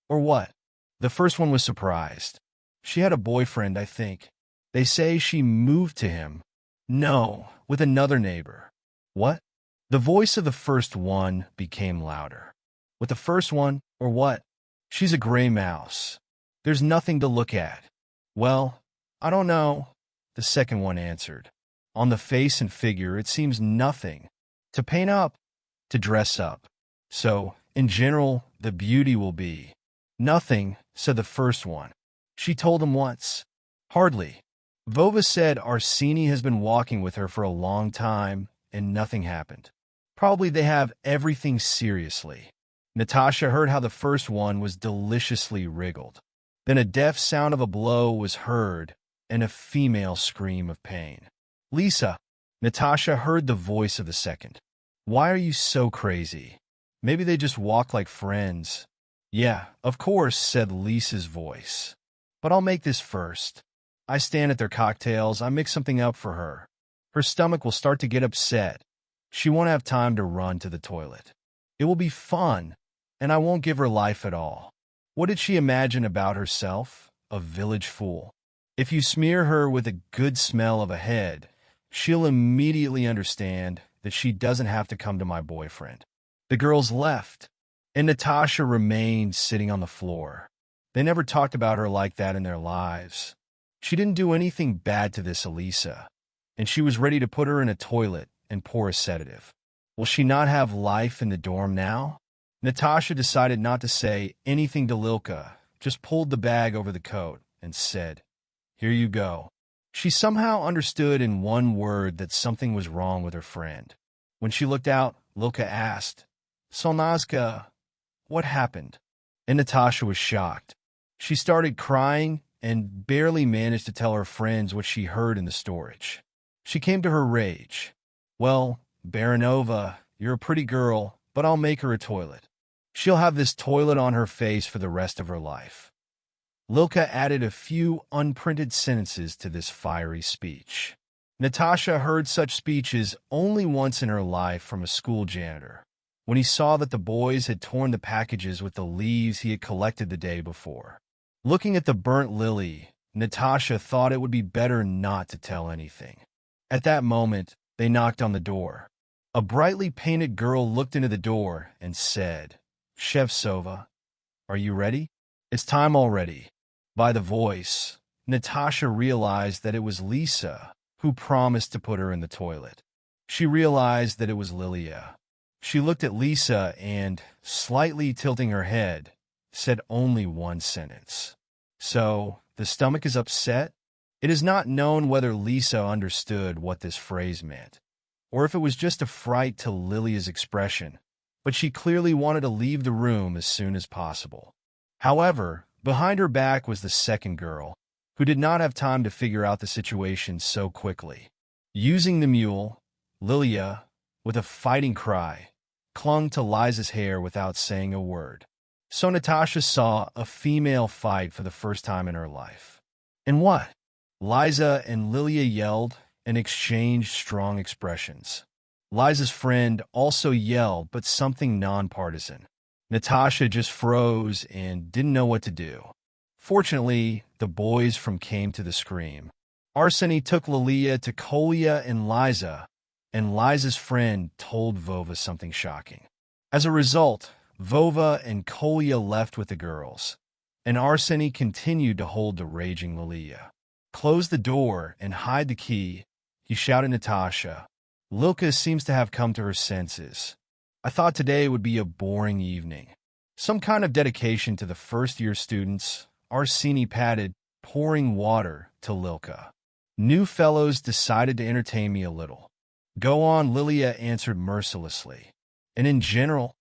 S1: or what? The first one was surprised. She had a boyfriend, I think. They say she moved to him. No, with another neighbor. What? The voice of the first one became louder. With the first one, or what? She's a gray mouse. There's nothing to look at. Well, I don't know, the second one answered. On the face and figure, it seems nothing. To paint up, to dress up. So, in general, the beauty will be. Nothing, said the first one. She told him once. Hardly. Vova said Arsini has been walking with her for a long time, and nothing happened. Probably they have everything seriously. Natasha heard how the first one was deliciously wriggled. Then a deaf sound of a blow was heard, and a female scream of pain. Lisa, Natasha heard the voice of the second. Why are you so crazy? Maybe they just walk like friends. Yeah, of course, said Lisa's voice. But I'll make this first. I stand at their cocktails, I mix something up for her. Her stomach will start to get upset. She won't have time to run to the toilet. It will be fun, and I won't give her life at all. What did she imagine about herself? A village fool. If you smear her with a good smell of a head, she'll immediately understand that she doesn't have to come to my boyfriend. The girls left, and Natasha remained sitting on the floor. They never talked about her like that in their lives. She didn't do anything bad to this Elisa, and she was ready to put her in a toilet and pour a sedative. Will she not have life in the dorm now? Natasha decided not to say anything to Lilka, just pulled the bag over the coat and said, Here you go. She somehow understood in one word that something was wrong with her friend. When she looked out, Lilka asked, Solnazka, what happened? And Natasha was shocked. She started crying and barely managed to tell her friends what she heard in the storage. She came to her rage. Well, Baranova, you're a pretty girl, but I'll make her a toilet. She'll have this toilet on her face for the rest of her life. Lilka added a few unprinted sentences to this fiery speech. Natasha heard such speeches only once in her life from a school janitor, when he saw that the boys had torn the packages with the leaves he had collected the day before. Looking at the burnt lily, Natasha thought it would be better not to tell anything. At that moment, they knocked on the door. A brightly painted girl looked into the door and said, Shevtsova, are you ready? It's time already. By the voice, Natasha realized that it was Lisa who promised to put her in the toilet. She realized that it was Lilia. She looked at Lisa and, slightly tilting her head, said only one sentence. So, the stomach is upset? It is not known whether Lisa understood what this phrase meant, or if it was just a fright to Lilia's expression, but she clearly wanted to leave the room as soon as possible. However, behind her back was the second girl, who did not have time to figure out the situation so quickly. Using the mule, Lilia, with a fighting cry, clung to Liza's hair without saying a word. So Natasha saw a female fight for the first time in her life. And what? Liza and Lilia yelled and exchanged strong expressions. Liza's friend also yelled, but something nonpartisan. Natasha just froze and didn't know what to do. Fortunately, the boys came to the scream. Arseny took Lilia to Kolya and Liza's friend told Vova something shocking. As a result, Vova and Kolya left with the girls, and Arseny continued to hold the raging Lilia. Close the door and hide the key, he shouted at Natasha. Lilka seems to have come to her senses. I thought today would be a boring evening. Some kind of dedication to the first-year students, Arseny patted, pouring water to Lilka. New fellows decided to entertain me a little. Go on, Lilia answered mercilessly. And in general,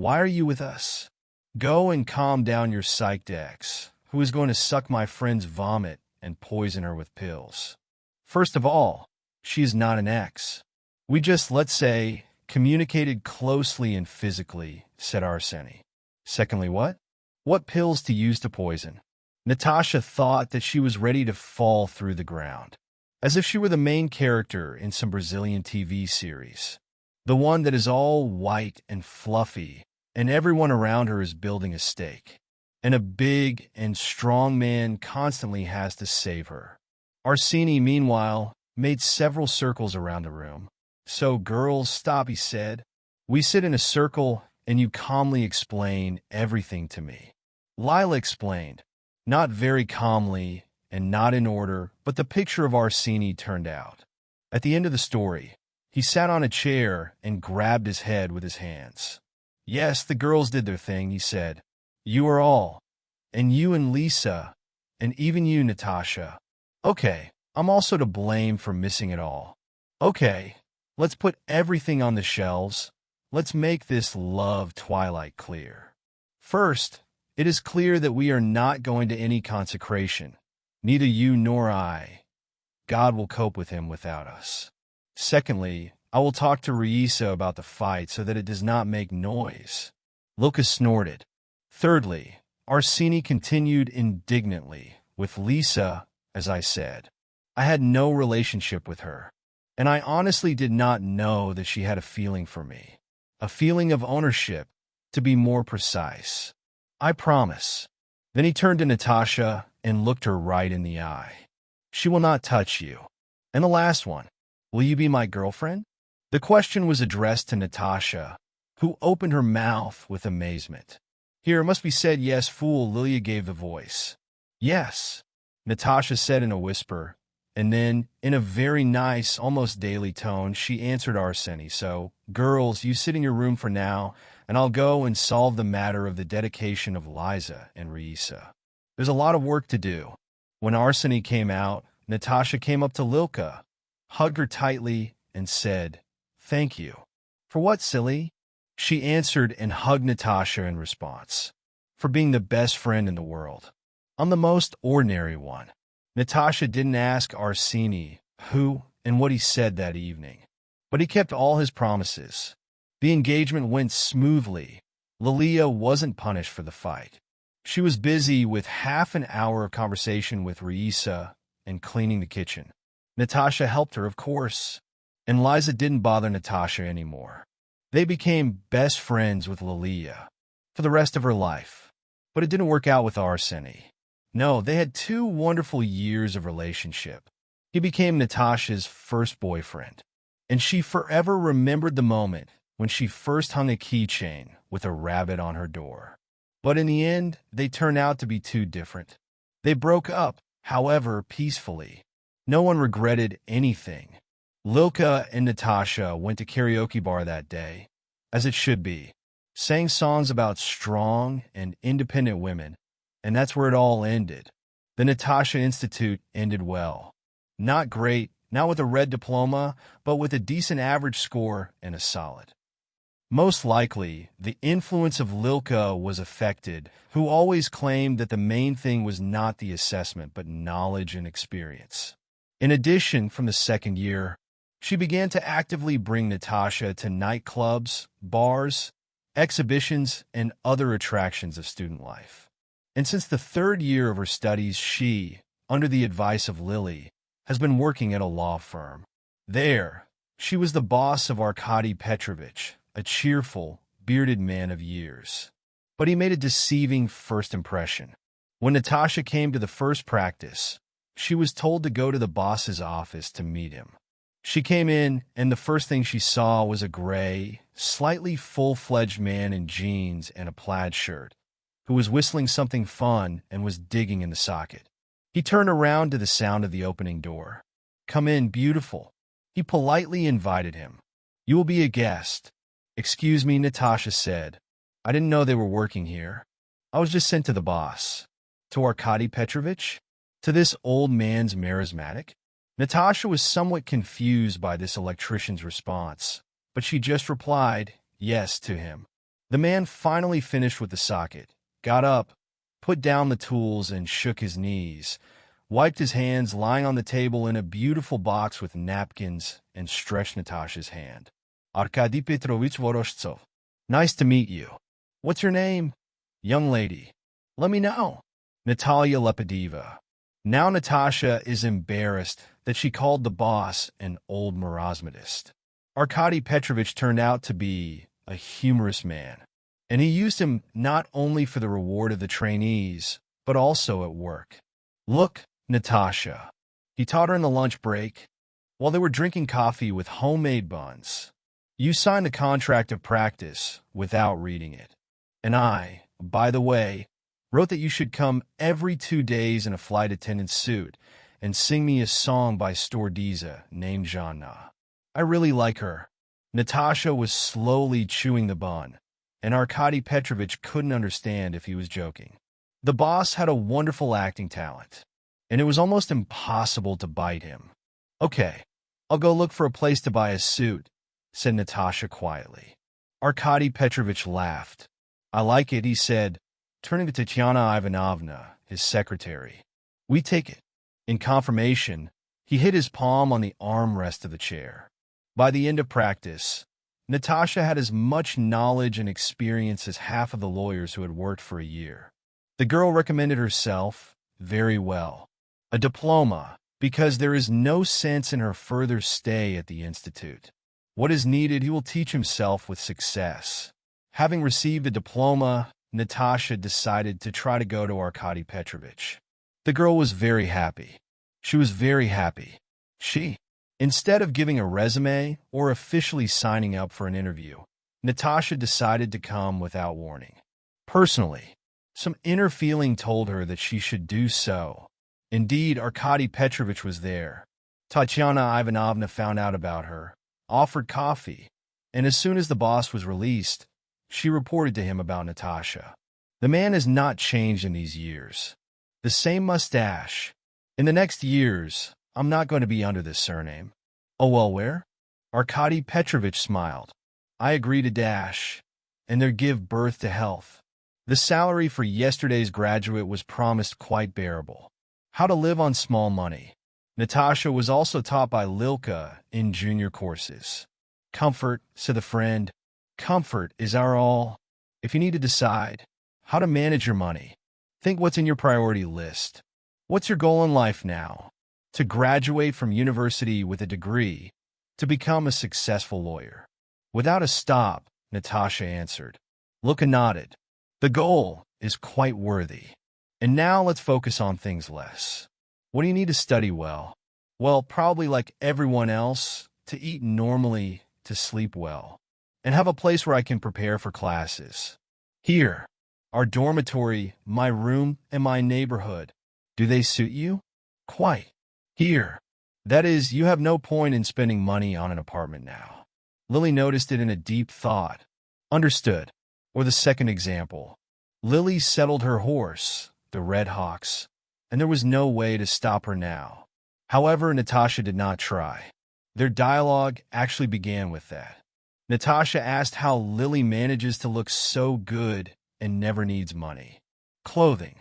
S1: Why are you with us? Go and calm down your psyched ex, who is going to suck my friend's vomit and poison her with pills. First of all, she is not an ex. We just, let's say, communicated closely and physically, said Arseny. Secondly, what? What pills to use to poison? Natasha thought that she was ready to fall through the ground, as if she were the main character in some Brazilian TV series. The one that is all white and fluffy, and everyone around her is building a stake. And a big and strong man constantly has to save her. Arseny, meanwhile, made several circles around the room. So, girls, stop, he said. We sit in a circle, and you calmly explain everything to me. Lila explained, not very calmly and not in order, but the picture of Arseny turned out. At the end of the story, he sat on a chair and grabbed his head with his hands. Yes, the girls did their thing, he said. You are all. And you and Lisa. And even you, Natasha. Okay, I'm also to blame for missing it all. Okay, let's put everything on the shelves. Let's make this love twilight clear. First, it is clear that we are not going to any consecration. Neither you nor I. God will cope with him without us. Secondly, I will talk to Raisa about the fight so that it does not make noise. Lucas snorted. Thirdly, Arseny continued indignantly. With Lisa, as I said, I had no relationship with her, and I honestly did not know that she had a feeling for me. A feeling of ownership, to be more precise. I promise. Then he turned to Natasha and looked her right in the eye. She will not touch you. And the last one, will you be my girlfriend? The question was addressed to Natasha, who opened her mouth with amazement. Here, it must be said, yes, fool, Lilia gave the voice. Yes, Natasha said in a whisper, and then, in a very nice, almost daily tone, she answered Arseny. So, girls, you sit in your room for now, and I'll go and solve the matter of the dedication of Liza and Raisa. There's a lot of work to do. When Arseny came out, Natasha came up to Lilka, hugged her tightly, and said, Thank you. For what, silly? She answered and hugged Natasha in response. For being the best friend in the world. I'm the most ordinary one. Natasha didn't ask Arseny who and what he said that evening, but he kept all his promises. The engagement went smoothly. Lilia wasn't punished for the fight. She was busy with half an hour of conversation with Raisa and cleaning the kitchen. Natasha helped her, of course, and Liza didn't bother Natasha anymore. They became best friends with Lilia for the rest of her life, but it didn't work out with Arseny. No, they had 2 wonderful years of relationship. He became Natasha's first boyfriend, and she forever remembered the moment when she first hung a keychain with a rabbit on her door. But in the end, they turned out to be 2 different. They broke up, however, peacefully. No one regretted anything. Lilka and Natasha went to karaoke bar that day, as it should be, sang songs about strong and independent women, and that's where it all ended. The Natasha Institute ended well. Not great, not with a red diploma, but with a decent average score and a solid. Most likely, the influence of Lilka was affected, who always claimed that the main thing was not the assessment, but knowledge and experience. In addition, from the second year, she began to actively bring Natasha to nightclubs, bars, exhibitions, and other attractions of student life. And since the 3rd year of her studies, she, under the advice of Lily, has been working at a law firm. There, she was the boss of Arkady Petrovich, a cheerful, bearded man of years. But he made a deceiving first impression. When Natasha came to the first practice, she was told to go to the boss's office to meet him. She came in, and the first thing she saw was a gray, slightly full-fledged man in jeans and a plaid shirt, who was whistling something fun and was digging in the socket. He turned around to the sound of the opening door. Come in, beautiful. He politely invited him. You will be a guest. Excuse me, Natasha said. I didn't know they were working here. I was just sent to the boss. To Arkady Petrovich? To this old man's merismatic? Natasha was somewhat confused by this electrician's response, but she just replied, yes, to him. The man finally finished with the socket, got up, put down the tools and shook his knees, wiped his hands lying on the table in a beautiful box with napkins, and stretched Natasha's hand. Arkady Petrovich Voroshtsov. Nice to meet you. What's your name? Young lady. Let me know. Natalia Lepedeva. Now Natasha is embarrassed that she called the boss an old marasmatist. Arkady Petrovich turned out to be a humorous man, and he used him not only for the reward of the trainees, but also at work. Look, Natasha, he taught her in the lunch break, while they were drinking coffee with homemade buns. You signed the contract of practice without reading it. And I, by the way, wrote that you should come every 2 days in a flight attendant's suit and sing me a song by Stordisa named Janna. I really like her. Natasha was slowly chewing the bun, and Arkady Petrovich couldn't understand if he was joking. The boss had a wonderful acting talent, and it was almost impossible to bite him. Okay, I'll go look for a place to buy a suit, said Natasha quietly. Arkady Petrovich laughed. I like it, he said, turning to Tatyana Ivanovna, his secretary. We take it. In confirmation, he hit his palm on the armrest of the chair. By the end of practice, Natasha had as much knowledge and experience as half of the lawyers who had worked for a year. The girl recommended herself very well. A diploma, because there is no sense in her further stay at the institute. What is needed, he will teach himself with success. Having received a diploma, Natasha decided to try to go to Arkady Petrovich. The girl was very happy. She was very happy. Instead of giving a resume or officially signing up for an interview, Natasha decided to come without warning. Personally, some inner feeling told her that she should do so. Indeed, Arkady Petrovich was there. Tatyana Ivanovna found out about her, offered coffee, and as soon as the boss was released, she reported to him about Natasha. The man has not changed in these years. The same mustache. In the next years, I'm not going to be under this surname. Oh, well, where? Arkady Petrovich smiled. I agree to dash, and there give birth to health. The salary for yesterday's graduate was promised quite bearable. How to live on small money. Natasha was also taught by Lilka in junior courses. Comfort, said the friend. Comfort is our all. If you need to decide how to manage your money, think what's in your priority list. What's your goal in life now? To graduate from university with a degree, to become a successful lawyer. Without a stop, Natasha answered. Luka nodded. The goal is quite worthy. And now let's focus on things less. What do you need to study well? Well, probably like everyone else, to eat normally, to sleep well, and have a place where I can prepare for classes. Here, our dormitory, my room, and my neighborhood. Do they suit you? Quite. Here. That is, you have no point in spending money on an apartment now. Lily noticed it in a deep thought. Understood. Or the second example. Lily settled her horse, the Red Hawks, and there was no way to stop her now. However, Natasha did not try. Their dialogue actually began with that. Natasha asked how Lily manages to look so good and never needs money. Clothing.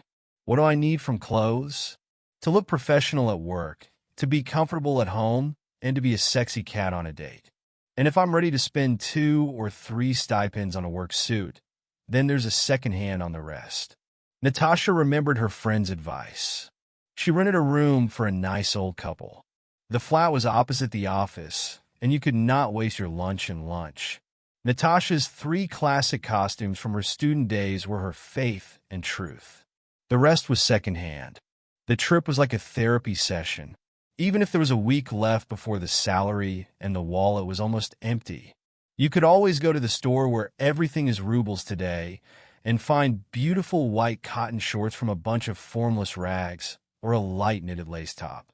S1: What do I need from clothes? To look professional at work, to be comfortable at home, and to be a sexy cat on a date. And if I'm ready to spend 2 or 3 stipends on a work suit, then there's a second hand on the rest. Natasha remembered her friend's advice. She rented a room for a nice old couple. The flat was opposite the office, and you could not waste your lunch in lunch. Natasha's 3 classic costumes from her student days were her faith and truth. The rest was secondhand. The trip was like a therapy session. Even if there was a week left before the salary and the wallet was almost empty, you could always go to the store where everything is rubles today and find beautiful white cotton shorts from a bunch of formless rags or a light knitted lace top,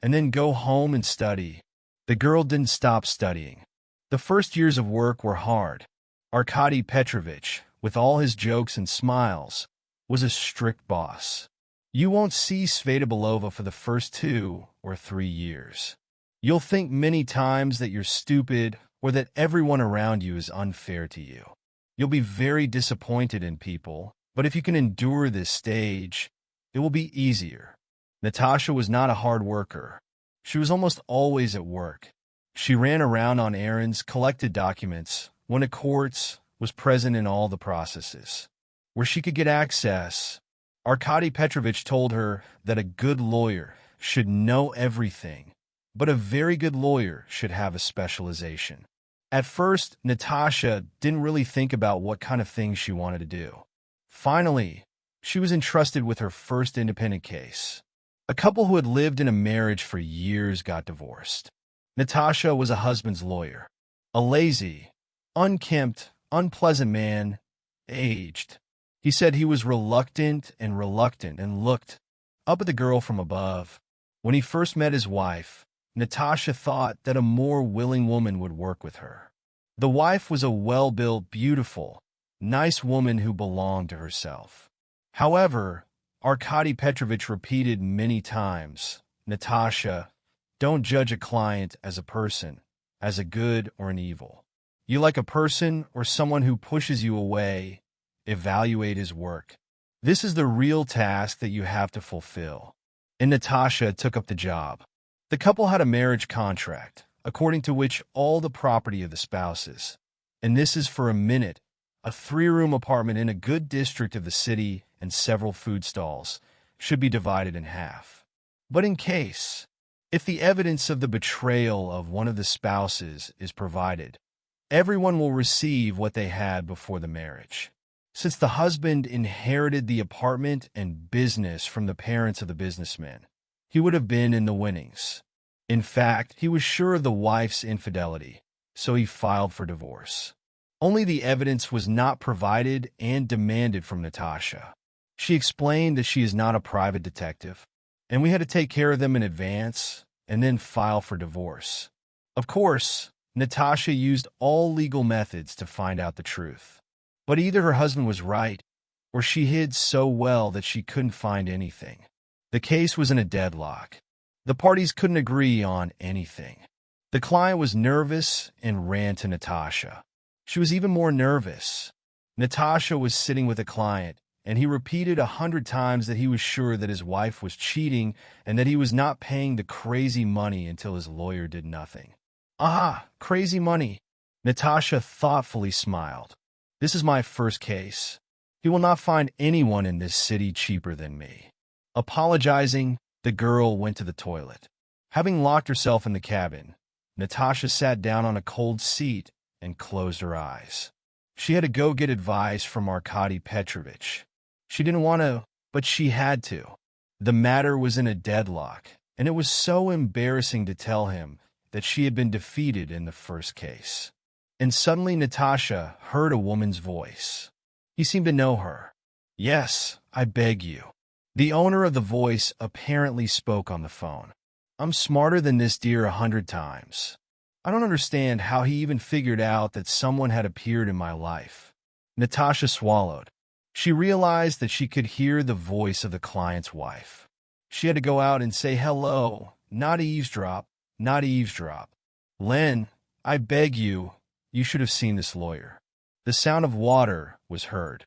S1: and then go home and study. The girl didn't stop studying. The first years of work were hard. Arkady Petrovich, with all his jokes and smiles, was a strict boss. You won't see Sveta Belova for the first 2 or 3 years. You'll think many times that you're stupid or that everyone around you is unfair to you. You'll be very disappointed in people, but if you can endure this stage, it will be easier. Natasha was not a hard worker. She was almost always at work. She ran around on errands, collected documents, went to courts, was present in all the processes. Where she could get access, Arkady Petrovich told her that a good lawyer should know everything, but a very good lawyer should have a specialization. At first, Natasha didn't really think about what kind of things she wanted to do. Finally, she was entrusted with her first independent case. A couple who had lived in a marriage for years got divorced. Natasha was a husband's lawyer. A lazy, unkempt, unpleasant man, aged. He said he was reluctant and looked up at the girl from above. When he first met his wife, Natasha thought that a more willing woman would work with her. The wife was a well-built, beautiful, nice woman who belonged to herself. However, Arkady Petrovich repeated many times, "Natasha, don't judge a client as a person, as a good or an evil. You like a person or someone who pushes you away, evaluate his work. This is the real task that you have to fulfill." And Natasha took up the job. The couple had a marriage contract, according to which all the property of the spouses, and this is for a minute, a 3-room apartment in a good district of the city and several food stalls, should be divided in half. But in case, if the evidence of the betrayal of one of the spouses is provided, everyone will receive what they had before the marriage. Since the husband inherited the apartment and business from the parents of the businessman, he would have been in the winnings. In fact, he was sure of the wife's infidelity, so he filed for divorce. Only the evidence was not provided and demanded from Natasha. She explained that she is not a private detective, and we had to take care of them in advance and then file for divorce. Of course, Natasha used all legal methods to find out the truth. But either her husband was right, or she hid so well that she couldn't find anything. The case was in a deadlock. The parties couldn't agree on anything. The client was nervous and ran to Natasha. She was even more nervous. Natasha was sitting with a client, and he repeated 100 times that he was sure that his wife was cheating and that he was not paying the crazy money until his lawyer did nothing. "Ah, crazy money." Natasha thoughtfully smiled. "This is my first case. He will not find anyone in this city cheaper than me." Apologizing, the girl went to the toilet. Having locked herself in the cabin, Natasha sat down on a cold seat and closed her eyes. She had to go get advice from Arkady Petrovich. She didn't want to, but she had to. The matter was in a deadlock, and it was so embarrassing to tell him that she had been defeated in the first case. And suddenly Natasha heard a woman's voice. He seemed to know her. "Yes, I beg you." The owner of the voice apparently spoke on the phone. "I'm smarter than this dear 100 times. I don't understand how he even figured out that someone had appeared in my life." Natasha swallowed. She realized that she could hear the voice of the client's wife. She had to go out and say hello, not eavesdrop, not eavesdrop. "Len, I beg you, you should have seen this lawyer." The sound of water was heard.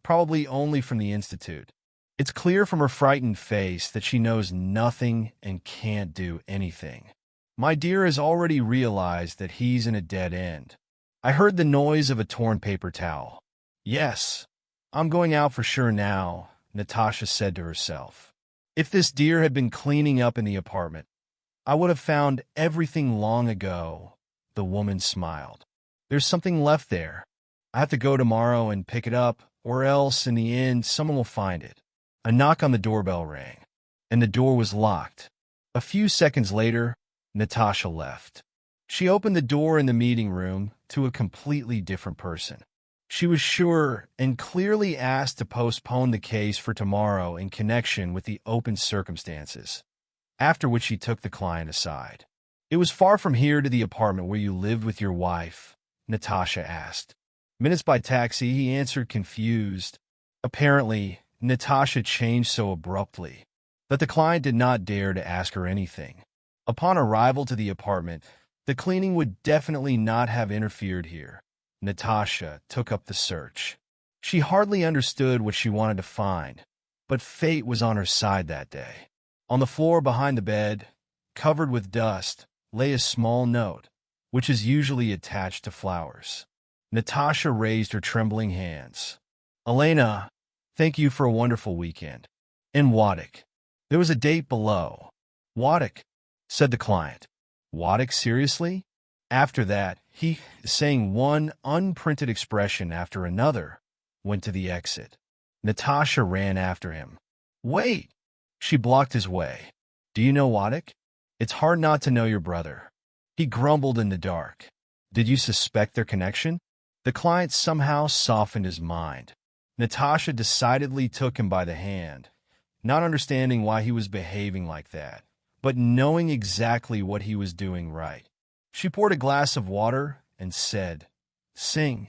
S1: Probably only from the Institute. It's clear from her frightened face that she knows nothing and can't do anything. "My dear has already realized that he's in a dead end." I heard the noise of a torn paper towel. "Yes, I'm going out for sure now," Natasha said to herself. "If this dear had been cleaning up in the apartment, I would have found everything long ago." The woman smiled. "There's something left there. I have to go tomorrow and pick it up, or else, in the end, someone will find it." A knock on the doorbell rang, and the door was locked. A few seconds later, Natasha left. She opened the door in the meeting room to a completely different person. She was sure and clearly asked to postpone the case for tomorrow in connection with the open circumstances, after which she took the client aside. "It was far from here to the apartment where you lived with your wife?" Natasha asked. "Minutes by taxi," he answered, confused. Apparently, Natasha changed so abruptly that the client did not dare to ask her anything. Upon arrival to the apartment, the cleaning would definitely not have interfered here. Natasha took up the search. She hardly understood what she wanted to find, but fate was on her side that day. On the floor behind the bed, covered with dust, lay a small note, which is usually attached to flowers. Natasha raised her trembling hands. Elena, thank you for a wonderful weekend. In Waddick. There was a date below. Waddick, said the client. Waddick, seriously? After that, he, saying one unprinted expression after another, went to the exit. Natasha ran after him. Wait! She blocked his way. Do you know Waddick? It's hard not to know your brother. He grumbled in the dark. Did you suspect their connection? The client somehow softened his mind. Natasha decidedly took him by the hand, not understanding why he was behaving like that, but knowing exactly what he was doing right. She poured a glass of water and said, Sing.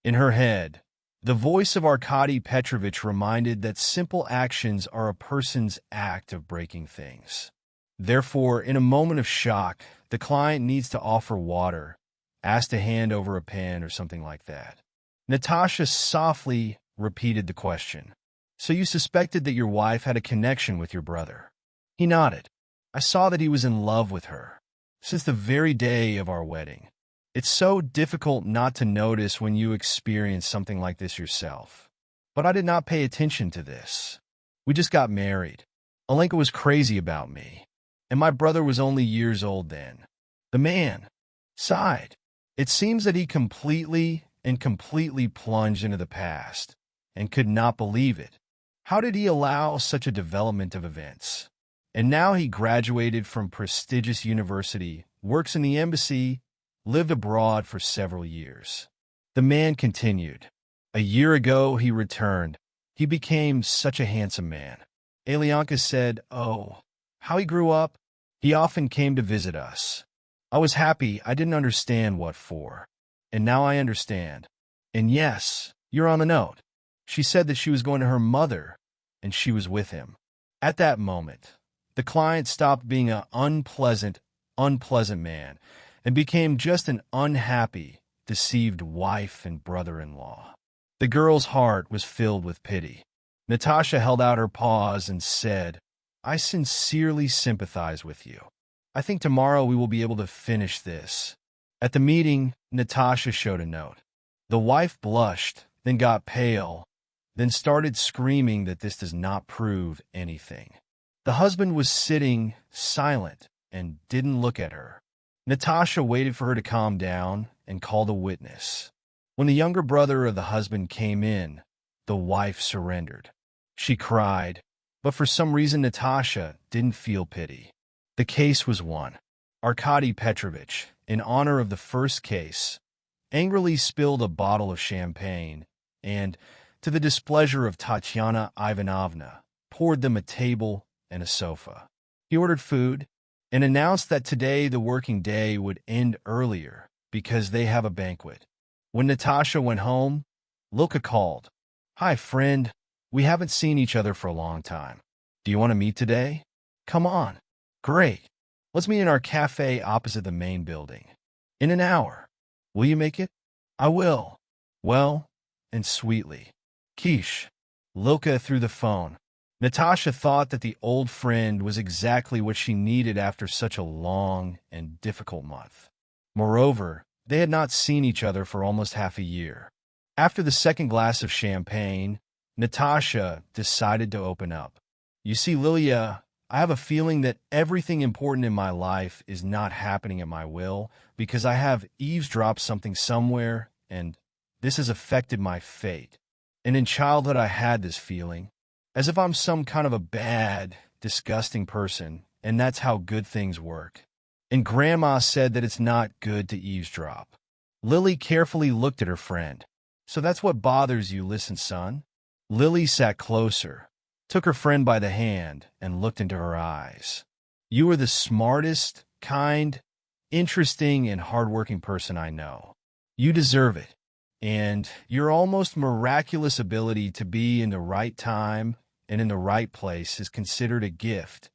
S1: In her head, the voice of Arkady Petrovich reminded that simple actions are a person's act of breaking things. Therefore, in a moment of shock, the client needs to offer water, ask to hand over a pen or something like that. Natasha softly repeated the question. So you suspected that your wife had a connection with your brother? He nodded. I saw that he was in love with her. Since the very day of our wedding. It's so difficult not to notice when you experience something like this yourself. But I did not pay attention to this. We just got married. Alenka was crazy about me. And my brother was only years old then. The man sighed. It seems that he completely plunged into the past and could not believe it. How did he allow such a development of events? And now he graduated from prestigious university, works in the embassy, lived abroad for several years. The man continued. A year ago he returned. He became such a handsome man. Alyanka said, oh, how he grew up. He often came to visit us. I was happy. I didn't understand what for. And now I understand. And yes, you're on the note. She said that she was going to her mother, and she was with him. At that moment, the client stopped being an unpleasant man and became just an unhappy, deceived wife and brother-in-law. The girl's heart was filled with pity. Natasha held out her paws and said, I sincerely sympathize with you. I think tomorrow we will be able to finish this. At the meeting, Natasha showed a note. The wife blushed, then got pale, then started screaming that this does not prove anything. The husband was sitting silent and didn't look at her. Natasha waited for her to calm down and called a witness. When the younger brother of the husband came in, the wife surrendered. She cried, but for some reason Natasha didn't feel pity. The case was won. Arkady Petrovich, in honor of the first case, angrily spilled a bottle of champagne and, to the displeasure of Tatiana Ivanovna, poured them a table and a sofa. He ordered food and announced that today the working day would end earlier because they have a banquet. When Natasha went home, Lilka called. Hi, friend. We haven't seen each other for a long time. Do you want to meet today? Come on. Great. Let's meet in our cafe opposite the main building. In an hour. Will you make it? I will. Well and sweetly. Quiche. Lilka threw the phone. Natasha thought that the old friend was exactly what she needed after such a long and difficult month. Moreover, they had not seen each other for almost half a year. After the second glass of champagne, Natasha decided to open up. You see, Lilia, I have a feeling that everything important in my life is not happening at my will because I have eavesdropped something somewhere, and this has affected my fate. And in childhood I had this feeling, as if I'm some kind of a bad, disgusting person, and that's how good things work. And Grandma said that it's not good to eavesdrop. Lily carefully looked at her friend. So that's what bothers you, listen, son. Lily sat closer, took her friend by the hand, and looked into her eyes. You are the smartest, kind, interesting, and hardworking person I know. You deserve it. And your almost miraculous ability to be in the right time and in the right place is considered a gift,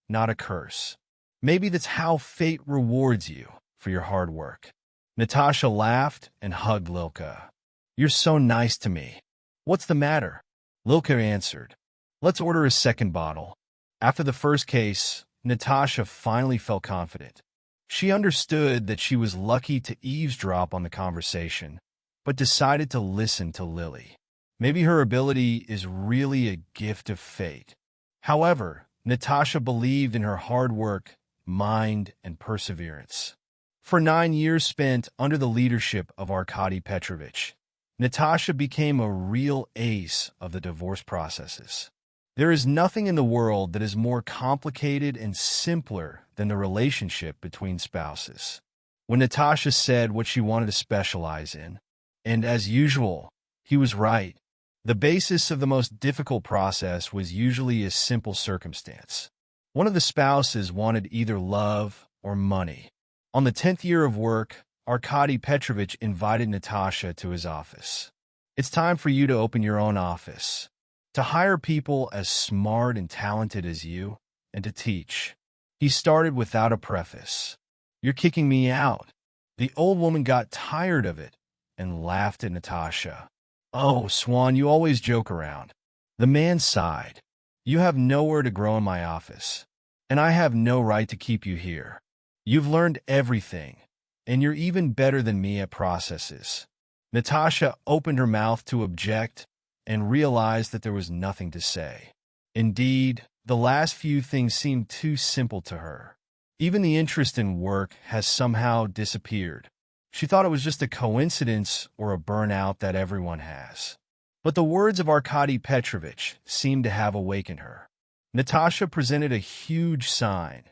S1: not a curse. Maybe that's how fate rewards you for your hard work. Natasha laughed and hugged Lilka. "You're so nice to me. What's the matter?" Lilka answered, "Let's order a second bottle." After the first case, Natasha finally felt confident. She understood that she was lucky to eavesdrop on the conversation, but decided to listen to Lily. Maybe her ability is really a gift of fate. However, Natasha believed in her hard work, mind, and perseverance. For 9 years spent under the leadership of Arkady Petrovich, Natasha became a real ace of the divorce processes. There is nothing in the world that is more complicated and simpler than the relationship between spouses. When Natasha said what she wanted to specialize in, and as usual, he was right, the basis of the most difficult process was usually a simple circumstance. One of the spouses wanted either love or money. On the 10th year of work, Arkady Petrovich invited Natasha to his office. "It's time for you to open your own office, to hire people as smart and talented as you, and to teach." He started without a preface. "You're kicking me out." The old woman got tired of it and laughed at Natasha. "Oh, Swan, you always joke around." The man sighed. "You have nowhere to grow in my office, and I have no right to keep you here. You've learned everything, and you're even better than me at processes." Natasha opened her mouth to object and realized that there was nothing to say. Indeed, the last few things seemed too simple to her. Even the interest in work has somehow disappeared. She thought it was just a coincidence or a burnout that everyone has. But the words of Arkady Petrovich seemed to have awakened her. Natasha presented a huge sign.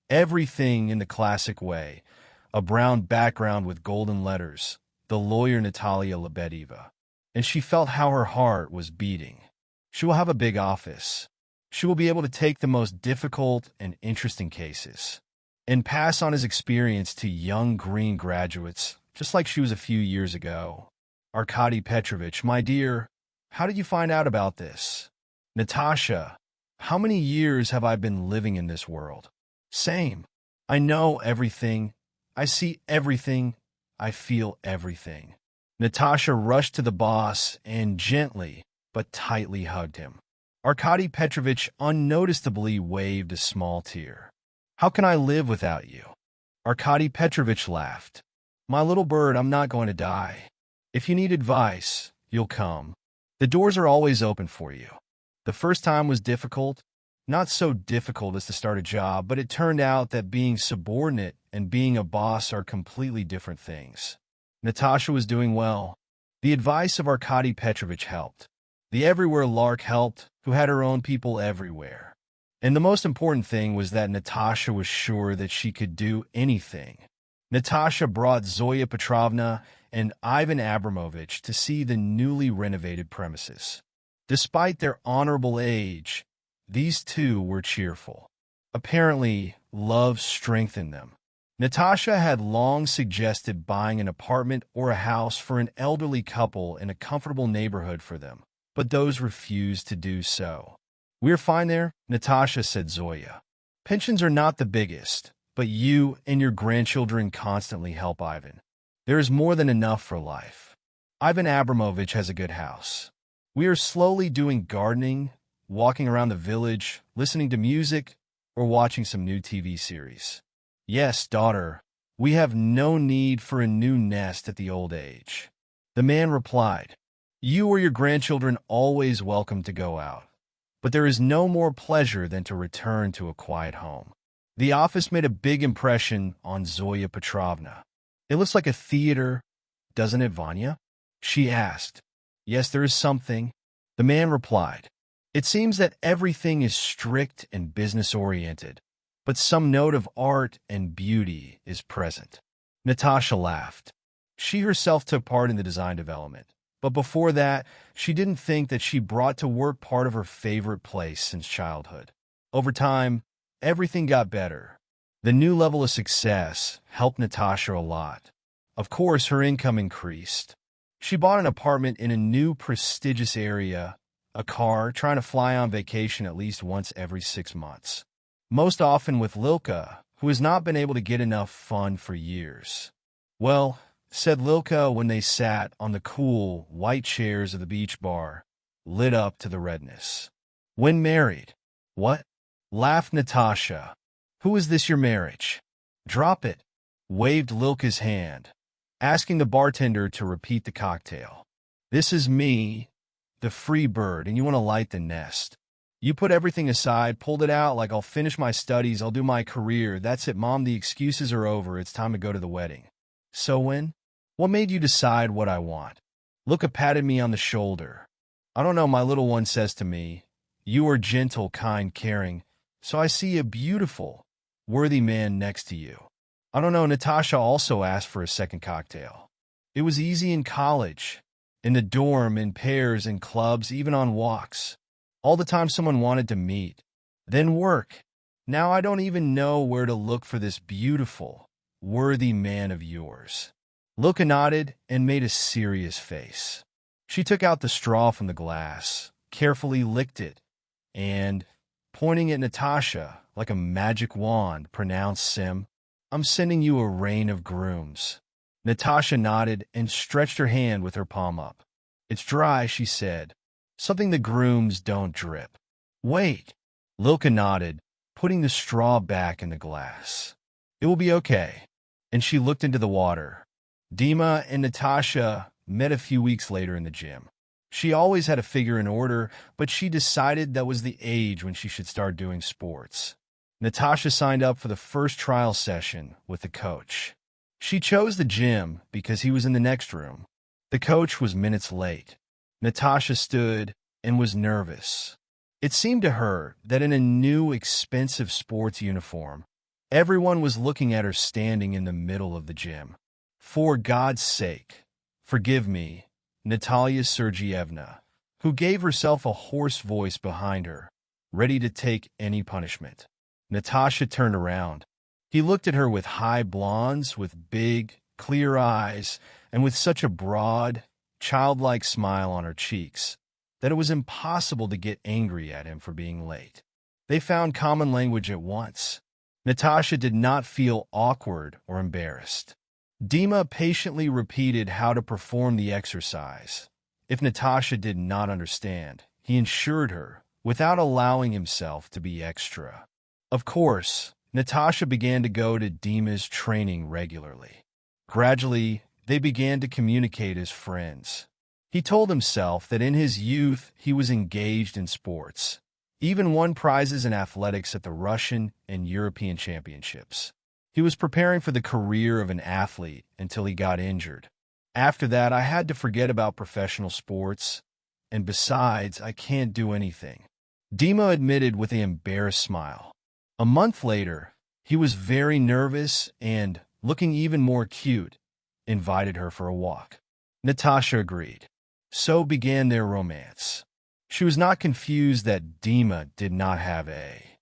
S1: Everything in the classic way, a brown background with golden letters, the lawyer Natalia Lebedeva. And she felt how her heart was beating. She will have a big office. She will be able to take the most difficult and interesting cases and pass on his experience to young green graduates, just like she was a few years ago. "Arkady Petrovich, my dear, how did you find out about this?" "Natasha, how many years have I been living in this world?" "Same. I know everything. I see everything. I feel everything." Natasha rushed to the boss and gently but tightly hugged him. Arkady Petrovich unnoticeably waved a small tear. "How can I live without you?" Arkady Petrovich laughed. "My little bird, I'm not going to die. If you need advice, you'll come. The doors are always open for you." The first time was difficult. Not so difficult as to start a job, but it turned out that being subordinate and being a boss are completely different things. Natasha was doing well. The advice of Arkady Petrovich helped. The everywhere lark helped, who had her own people everywhere. And the most important thing was that Natasha was sure that she could do anything. Natasha brought Zoya Petrovna and Ivan Abramovich to see the newly renovated premises. Despite their honorable age, these two were cheerful. Apparently, love strengthened them. Natasha had long suggested buying an apartment or a house for an elderly couple in a comfortable neighborhood for them, but those refused to do so. "We're fine there," Natasha said Zoya. "Pensions are not the biggest, but you and your grandchildren constantly help Ivan. There is more than enough for life. Ivan Abramovich has a good house. We are slowly doing gardening, walking around the village, listening to music, or watching some new TV series. Yes, daughter, we have no need for a new nest at the old age." The man replied, "You or your grandchildren always welcome to go out, but there is no more pleasure than to return to a quiet home." The office made a big impression on Zoya Petrovna. "It looks like a theater, doesn't it, Vanya?" she asked. "Yes, there is something," the man replied. "It seems that everything is strict and business-oriented, but some note of art and beauty is present." Natasha laughed. She herself took part in the design development, but before that, she didn't think that she brought to work part of her favorite place since childhood. Over time, everything got better. The new level of success helped Natasha a lot. Of course, her income increased. She bought an apartment in a new prestigious area, a car, trying to fly on vacation at least once every 6 months. Most often with Lilka, who has not been able to get enough fun for years. Well, said Lilka when they sat on the cool, white chairs of the beach bar, lit up to the redness. When married? What? Laughed Natasha. Who is this your marriage? Drop it, waved Lilka's hand, asking the bartender to repeat the cocktail. This is me, the free bird, and you want to light the nest. You put everything aside, pulled it out like I'll finish my studies, I'll do my career. That's it, Mom, the excuses are over. It's time to go to the wedding. So when? What made you decide what I want? Luca patted me on the shoulder. I don't know, my little one says to me, you are gentle, kind, caring, so I see a beautiful, worthy man next to you. I don't know, Natasha also asked for a second cocktail. It was easy in college, in the dorm, in pairs, in clubs, even on walks. All the time someone wanted to meet. Then work. Now I don't even know where to look for this beautiful, worthy man of yours. Luca nodded and made a serious face. She took out the straw from the glass, carefully licked it, and, pointing at Natasha like a magic wand, pronounced Sim, I'm sending you a rain of grooms. Natasha nodded and stretched her hand with her palm up. It's dry, she said. Something the grooms don't drip. Wait. Lilka nodded, putting the straw back in the glass. It will be okay. And she looked into the water. Dima and Natasha met a few weeks later in the gym. She always had a figure in order, but she decided that was the age when she should start doing sports. Natasha signed up for the first trial session with the coach. She chose the gym because he was in the next room. The coach was minutes late. Natasha stood and was nervous. It seemed to her that in a new, expensive sports uniform, everyone was looking at her standing in the middle of the gym. For God's sake, forgive me, Natalia Sergeyevna, who gave herself a hoarse voice behind her, ready to take any punishment. Natasha turned around. He looked at her with high blondes, with big, clear eyes, and with such a broad, childlike smile on her cheeks that it was impossible to get angry at him for being late. They found common language at once. Natasha did not feel awkward or embarrassed. Dima patiently repeated how to perform the exercise. If Natasha did not understand, he assured her, without allowing himself to be extra. Of course, Natasha began to go to Dima's training regularly. Gradually, they began to communicate as friends. He told himself that in his youth he was engaged in sports, even won prizes in athletics at the Russian and European championships. He was preparing for the career of an athlete until he got injured. After that, I had to forget about professional sports, and besides, I can't do anything, Dima admitted with an embarrassed smile. A month later, he was very nervous and, looking even more cute, invited her for a walk. Natasha agreed. So began their romance. She was not confused that Dima did not have a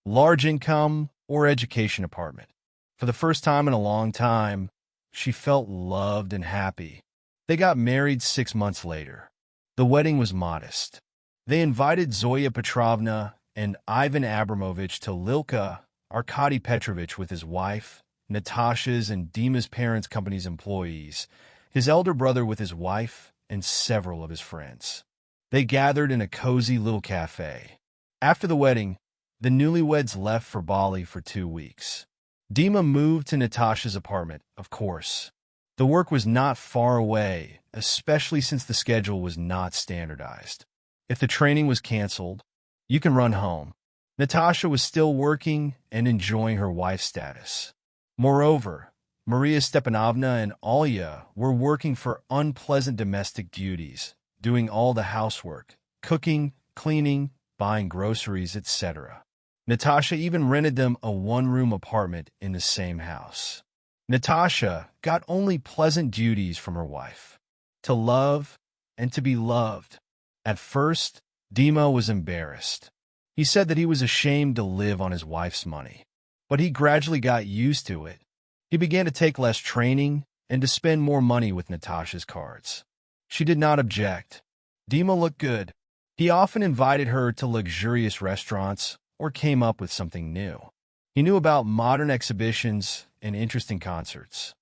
S1: large income or education apartment. For the first time in a long time, she felt loved and happy. They got married 6 months later. The wedding was modest. They invited Zoya Petrovna and Ivan Abramovich to Lilka, Arkady Petrovich with his wife, Natasha's and Dima's parents' company's employees, his elder brother with his wife, and several of his friends. They gathered in a cozy little cafe. After the wedding, the newlyweds left for Bali for 2 weeks. Dima moved to Natasha's apartment, of course. The work was not far away, especially since the schedule was not standardized. If the training was canceled, you can run home. Natasha was still working and enjoying her wife's status. Moreover, Maria Stepanovna and Alya were working for unpleasant domestic duties, doing all the housework, cooking, cleaning, buying groceries, etc. Natasha even rented them a one-room apartment in the same house. Natasha got only pleasant duties from her wife: to love and to be loved. At first, Dima was embarrassed. He said that he was ashamed to live on his wife's money, but he gradually got used to it. He began to take less training and to spend more money with Natasha's cards. She did not object. Dima looked good. He often invited her to luxurious restaurants or came up with something new. He knew about modern exhibitions and interesting concerts.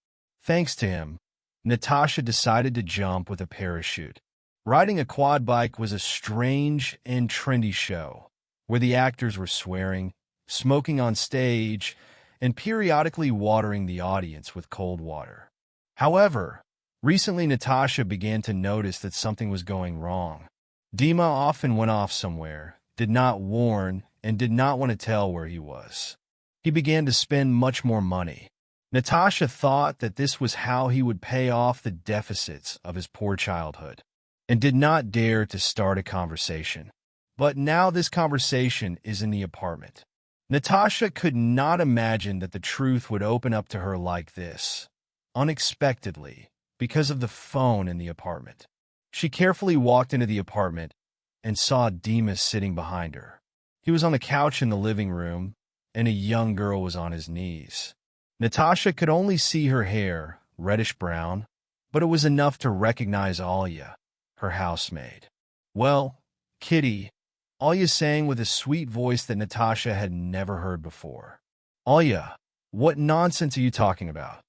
S1: Thanks to him, Natasha decided to jump with a parachute. Riding a quad bike was a strange and trendy show, where the actors were swearing, smoking on stage, and periodically watering the audience with cold water. However, recently Natasha began to notice that something was going wrong. Dima often went off somewhere, did not warn, and did not want to tell where he was. He began to spend much more money. Natasha thought that this was how he would pay off the deficits of his poor childhood, and did not dare to start a conversation. But now this conversation is in the apartment. Natasha could not imagine that the truth would open up to her like this, unexpectedly, because of the phone in the apartment. She carefully walked into the apartment and saw Dima sitting behind her. He was on the couch in the living room, and a young girl was on his knees. Natasha could only see her hair, reddish-brown, but it was enough to recognize Alya, her housemaid. "Well, Kitty," Alya sang with a sweet voice that Natasha had never heard before. "Alya, what nonsense are you talking about?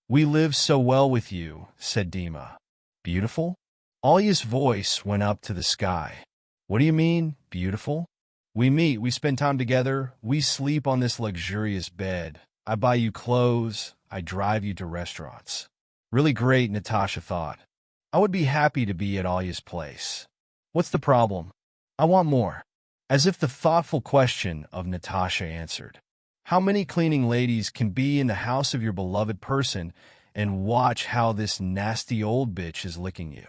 S1: We live so well with you," said Dima. "Beautiful?" Alya's voice went up to the sky. "What do you mean, beautiful? We meet, we spend time together, we sleep on this luxurious bed. I buy you clothes, I drive you to restaurants." Really great, Natasha thought. I would be happy to be at Alya's place. What's the problem? I want more. As if the thoughtful question of Natasha answered. How many cleaning ladies can be in the house of your beloved person and watch how this nasty old bitch is licking you?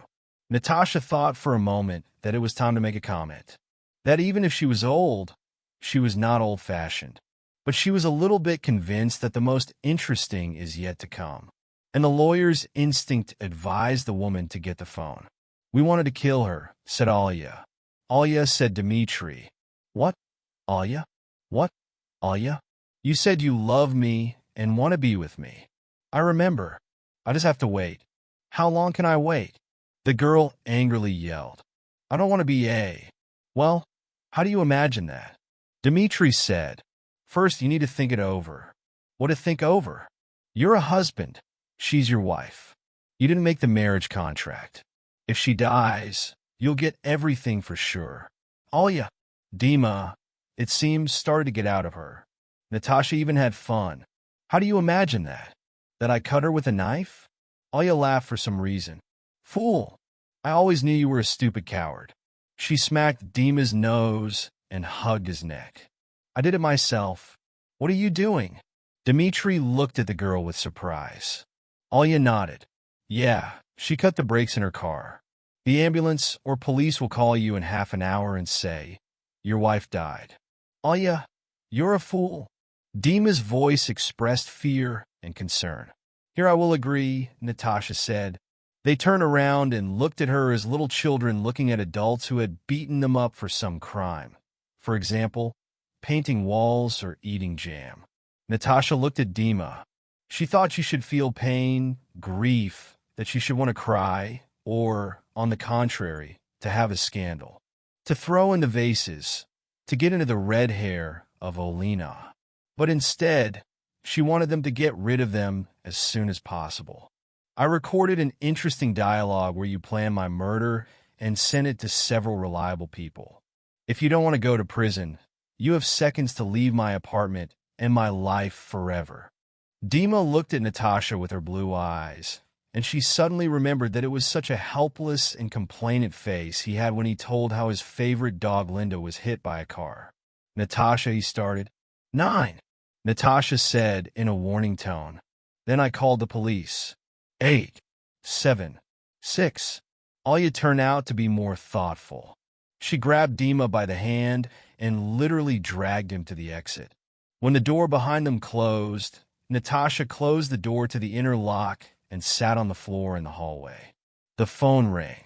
S1: Natasha thought for a moment that it was time to make a comment. That even if she was old, she was not old-fashioned. But she was a little bit convinced that the most interesting is yet to come. And the lawyer's instinct advised the woman to get the phone. "We wanted to kill her," said Alya. Alya said Dmitri. "What? Alya? What? Alya? You said you love me and want to be with me. I remember. I just have to wait. How long can I wait?" The girl angrily yelled. "I don't want to be a." "Well, how do you imagine that?" Dmitri said. "First, you need to think it over." "What to think over? You're a husband. She's your wife. You didn't make the marriage contract. If she dies, you'll get everything for sure." Alya, Dima, it seems, started to get out of her. Natasha even had fun. "How do you imagine that? That I cut her with a knife?" Alya laughed for some reason. "Fool! I always knew you were a stupid coward." She smacked Dima's nose and hugged his neck. "I did it myself. What are you doing?" Dmitri looked at the girl with surprise. Alya nodded. "Yeah, she cut the brakes in her car. The ambulance or police will call you in half an hour and say, your wife died." "Alya, you're a fool." Dima's voice expressed fear and concern. "Here I will agree," Natasha said. They turned around and looked at her as little children looking at adults who had beaten them up for some crime. For example, painting walls or eating jam. Natasha looked at Dima. She thought she should feel pain, grief, that she should want to cry, or, on the contrary, to have a scandal. To throw in the vases, to get into the red hair of Olena. But instead, she wanted them to get rid of them as soon as possible. "I recorded an interesting dialogue where you plan my murder and sent it to several reliable people. If you don't want to go to prison, you have seconds to leave my apartment and my life forever." Dima looked at Natasha with her blue eyes, and she suddenly remembered that it was such a helpless and complainant face he had when he told how his favorite dog Linda was hit by a car. "Natasha," he started. "9," Natasha said in a warning tone. "Then I called the police." 8, 7, 6. Alya turned out to be more thoughtful. She grabbed Dima by the hand and literally dragged him to the exit. When the door behind them closed, Natasha closed the door to the inner lock and sat on the floor in the hallway. The phone rang.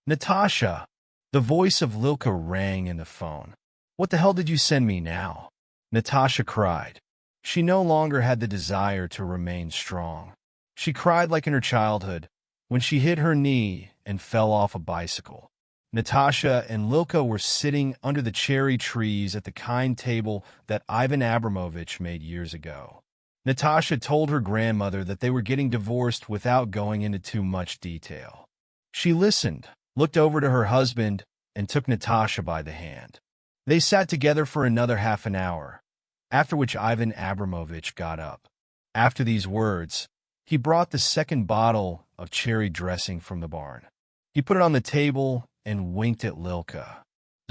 S1: "Natasha!" The voice of Lilka rang in the phone. "What the hell did you send me now?" Natasha cried. She no longer had the desire to remain strong. She cried like in her childhood, when she hit her knee and fell off a bicycle. Natasha and Lilka were sitting under the cherry trees at the kind table that Ivan Abramovich made years ago. Natasha told her grandmother that they were getting divorced without going into too much detail. She listened, looked over to her husband, and took Natasha by the hand. They sat together for another half an hour, after which Ivan Abramovich got up. After these words, he brought the second bottle of cherry dressing from the barn. He put it on the table and winked at Lilka.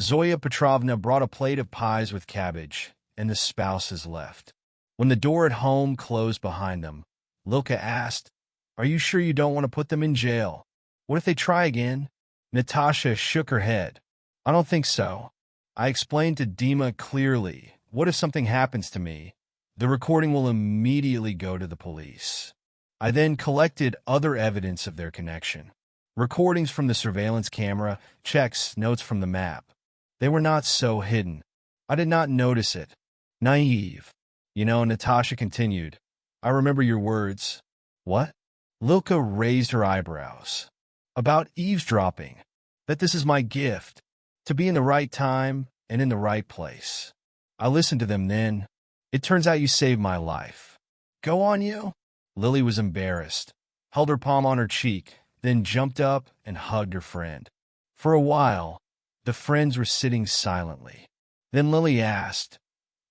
S1: Zoya Petrovna brought a plate of pies with cabbage, and the spouses left. When the door at home closed behind them, Lilka asked, "Are you sure you don't want to put them in jail? What if they try again?" Natasha shook her head. "I don't think so. I explained to Dima clearly, what if something happens to me? The recording will immediately go to the police." I then collected other evidence of their connection. Recordings from the surveillance camera, checks, notes from the map. They were not so hidden. I did not notice it. Naive. You know, Natasha continued, "I remember your words." "What?" Lilka raised her eyebrows. "About eavesdropping. That this is my gift. To be in the right time and in the right place." I listened to them then. "It turns out you saved my life." "Go on, you?" Lily was embarrassed, held her palm on her cheek, then jumped up and hugged her friend. For a while, the friends were sitting silently. Then Lily asked,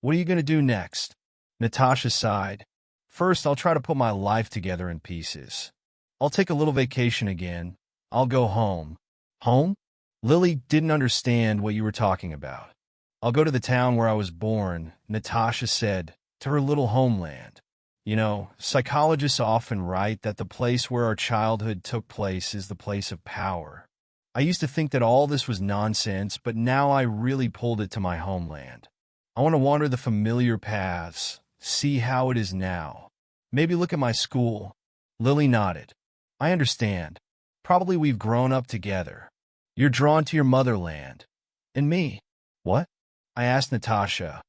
S1: "What are you going to do next?" Natasha sighed. "First, I'll try to put my life together in pieces. I'll take a little vacation again. I'll go home." "Home?" Lily didn't understand what you were talking about. "I'll go to the town where I was born," Natasha said, "to her little homeland. You know, psychologists often write that the place where our childhood took place is the place of power. I used to think that all this was nonsense, but now I really pulled it to my homeland. I want to wander the familiar paths, see how it is now. Maybe look at my school." Lily nodded. "I understand. Probably we've grown up together. You're drawn to your motherland. And me." "What?" I asked Natasha,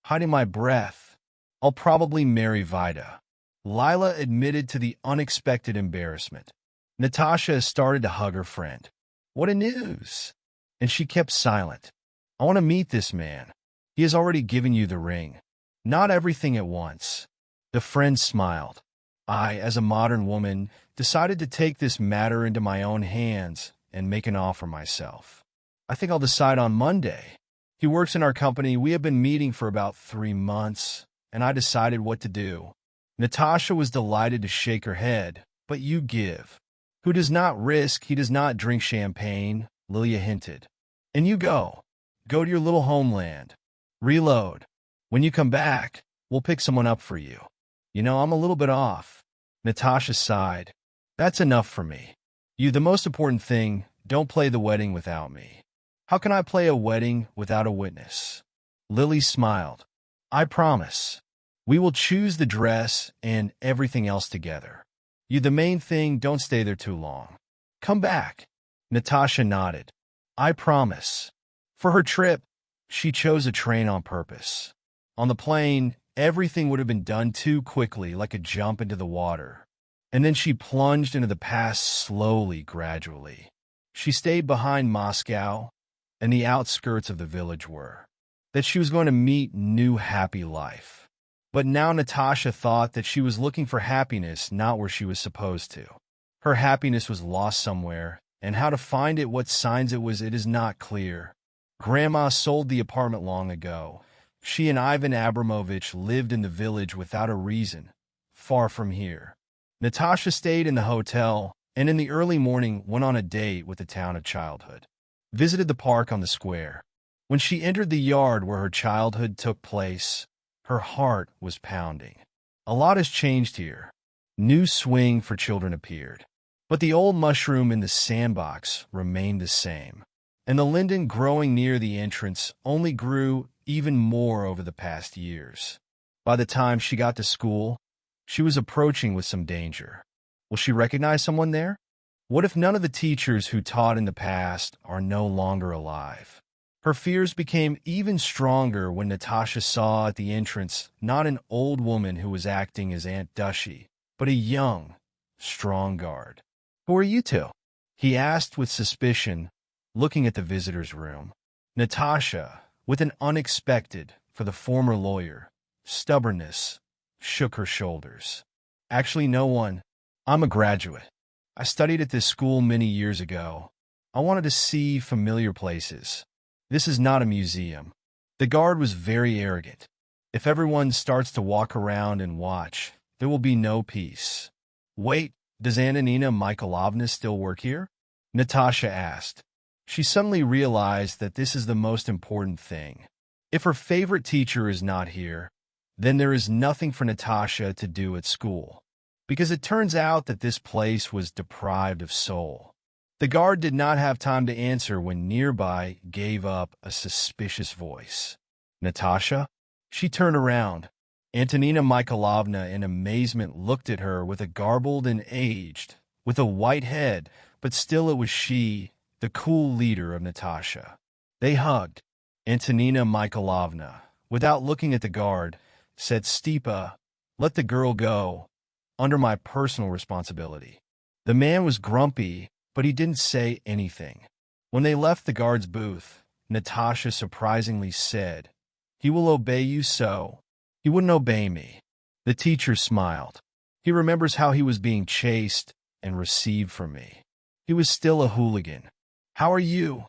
S1: hiding my breath. "I'll probably marry Vida." Lila admitted to the unexpected embarrassment. Natasha started to hug her friend. "What a news!" And she kept silent. "I want to meet this man. He has already given you the ring. Not everything at once." The friend smiled. I, as a modern woman, decided to take this matter into my own hands and make an offer myself. "I think I'll decide on Monday. He works in our company. We have been meeting for about 3 months, and I decided what to do." Natasha was delighted to shake her head. "But you give. Who does not risk, he does not drink champagne," Lilia hinted. "And you go. Go to your little homeland. Reload. When you come back, we'll pick someone up for you. You know, I'm a little bit off." Natasha sighed. "That's enough for me. You, the most important thing, don't play the wedding without me." "How can I play a wedding without a witness?" Lily smiled. "I promise. We will choose the dress and everything else together. You, the main thing, don't stay there too long. Come back." Natasha nodded. "I promise." For her trip, she chose a train on purpose. On the plane, everything would have been done too quickly, like a jump into the water. And then she plunged into the past slowly, gradually. She stayed behind Moscow, and the outskirts of the village were. That she was going to meet new happy life. But now Natasha thought that she was looking for happiness not where she was supposed to. Her happiness was lost somewhere, and how to find it, what signs it was, it is not clear. Grandma sold the apartment long ago. She and Ivan Abramovich lived in the village without a reason, far from here. Natasha stayed in the hotel, and in the early morning went on a date with the town of childhood. Visited the park on the square. When she entered the yard where her childhood took place, her heart was pounding. A lot has changed here. New swing for children appeared. But the old mushroom in the sandbox remained the same. And the linden growing near the entrance only grew even more over the past years. By the time she got to school, she was approaching with some danger. Will she recognize someone there? What if none of the teachers who taught in the past are no longer alive? Her fears became even stronger when Natasha saw at the entrance not an old woman who was acting as Aunt Dushy, but a young, strong guard. "Who are you two?" he asked with suspicion, looking at the visitor's room. Natasha, with an unexpected, for the former lawyer, stubbornness, shook her shoulders. Actually, no one. I'm a graduate. I studied at this school many years ago. I wanted to see familiar places. This is not a museum. The guard was very arrogant. If everyone starts to walk around and watch, there will be no peace. Wait, does Antonina Mikhailovna still work here? Natasha asked. She suddenly realized that this is the most important thing. If her favorite teacher is not here, then there is nothing for Natasha to do at school, because it turns out that this place was deprived of soul. The guard did not have time to answer when nearby gave up a suspicious voice. Natasha? She turned around. Antonina Mikhailovna in amazement looked at her with a garbled and aged, with a white head, but still it was she, the cool leader of Natasha. They hugged. Antonina Mikhailovna, without looking at the guard, said, "Stipa, let the girl go, under my personal responsibility." The man was grumpy, but he didn't say anything. When they left the guard's booth, Natasha surprisingly said, "He will obey you, so he wouldn't obey me." The teacher smiled. He remembers how he was being chased and received from me. He was still a hooligan. "How are you,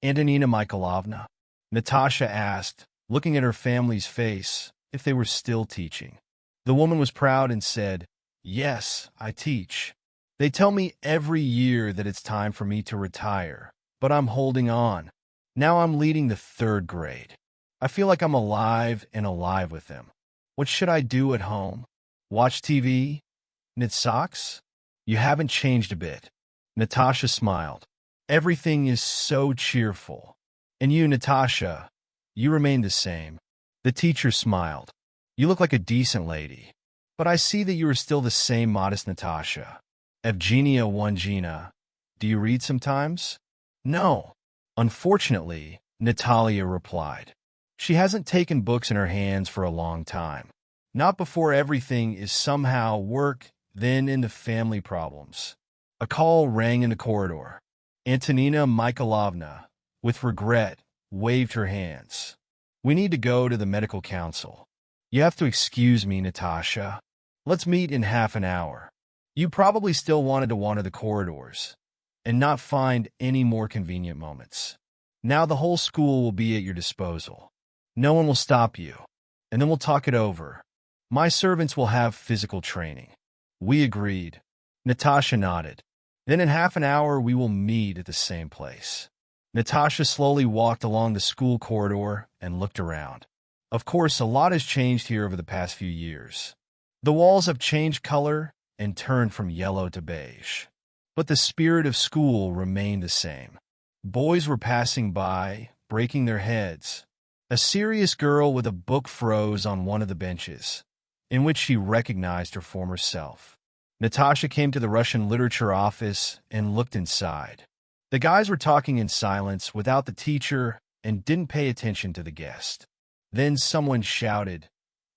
S1: Antonina Mikhailovna?" Natasha asked, looking at her family's face, if they were still teaching. The woman was proud and said, "Yes, I teach. They tell me every year that it's time for me to retire, but I'm holding on. Now I'm leading the 3rd grade. I feel like I'm alive and alive with them. What should I do at home? Watch TV? Knit socks? You haven't changed a bit." Natasha smiled. "Everything is so cheerful. And you, Natasha, you remain the same." The teacher smiled. "You look like a decent lady. But I see that you are still the same modest Natasha. Evgenia Wongina, do you read sometimes?" "No." "Unfortunately," Natalia replied. "She hasn't taken books in her hands for a long time. Not before everything is somehow work, then into family problems." A call rang in the corridor. Antonina Mikhailovna, with regret, waved her hands. "We need to go to the medical council. You have to excuse me, Natasha. Let's meet in half an hour." You probably still wanted to wander the corridors and not find any more convenient moments. Now the whole school will be at your disposal. No one will stop you, and then we'll talk it over. My servants will have physical training. We agreed. Natasha nodded. Then in half an hour we will meet at the same place. Natasha slowly walked along the school corridor and looked around. Of course, a lot has changed here over the past few years. The walls have changed color and turned from yellow to beige. But the spirit of school remained the same. Boys were passing by, breaking their heads. A serious girl with a book froze on one of the benches, in which she recognized her former self. Natasha came to the Russian literature office and looked inside. The guys were talking in silence without the teacher and didn't pay attention to the guest. Then someone shouted,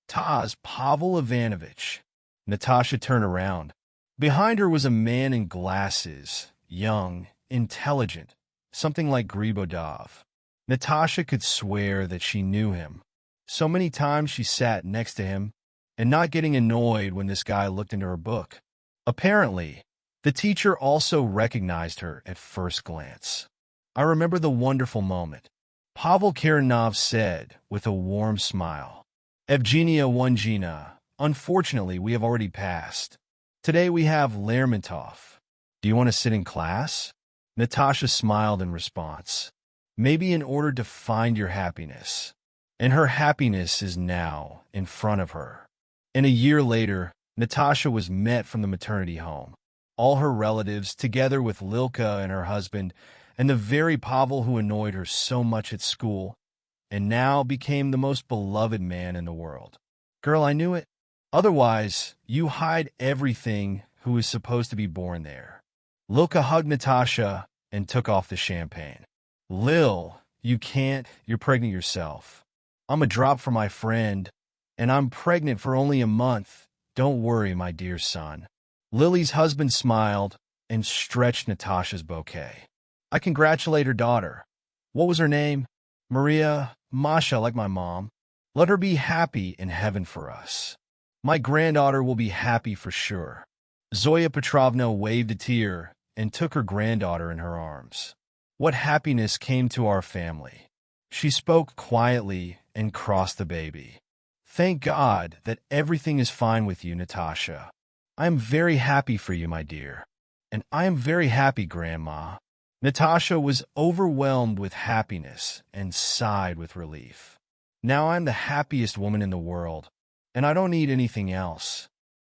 S1: "Taz, Pavel Ivanovich." Natasha turned around. Behind her was a man in glasses, young, intelligent, something like Gribodov. Natasha could swear that she knew him. So many times she sat next to him and not getting annoyed when this guy looked into her book. Apparently, the teacher also recognized her at first glance. "I remember the wonderful moment," Pavel Karanov said with a warm smile. "Evgenia Wongina, unfortunately, we have already passed. Today we have Lermontov. Do you want to sit in class?" Natasha smiled in response. "Maybe in order to find your happiness." And her happiness is now in front of her. And a year later, Natasha was met from the maternity home. All her relatives, together with Lilka and her husband, and the very Pavel who annoyed her so much at school, and now became the most beloved man in the world. "Girl, I knew it. Otherwise, you hide everything who is supposed to be born there." Lilka hugged Natasha and took off the champagne. "Lil, you can't. You're pregnant yourself. I'm a drop for my friend, and I'm pregnant for only a month. Don't worry, my dear son." Lily's husband smiled and stretched Natasha's bouquet. "I congratulate her daughter. What was her name?" "Maria, Masha, like my mom. Let her be happy in heaven for us." My granddaughter will be happy for sure." Zoya Petrovna waved a tear and took her granddaughter in her arms. What happiness came to our family. She spoke quietly and crossed the baby. "Thank God that everything is fine with you, Natasha. I am very happy for you, my dear. And I am very happy, Grandma." Natasha was overwhelmed with happiness and sighed with relief. "Now I'm the happiest woman in the world, and I don't need anything else."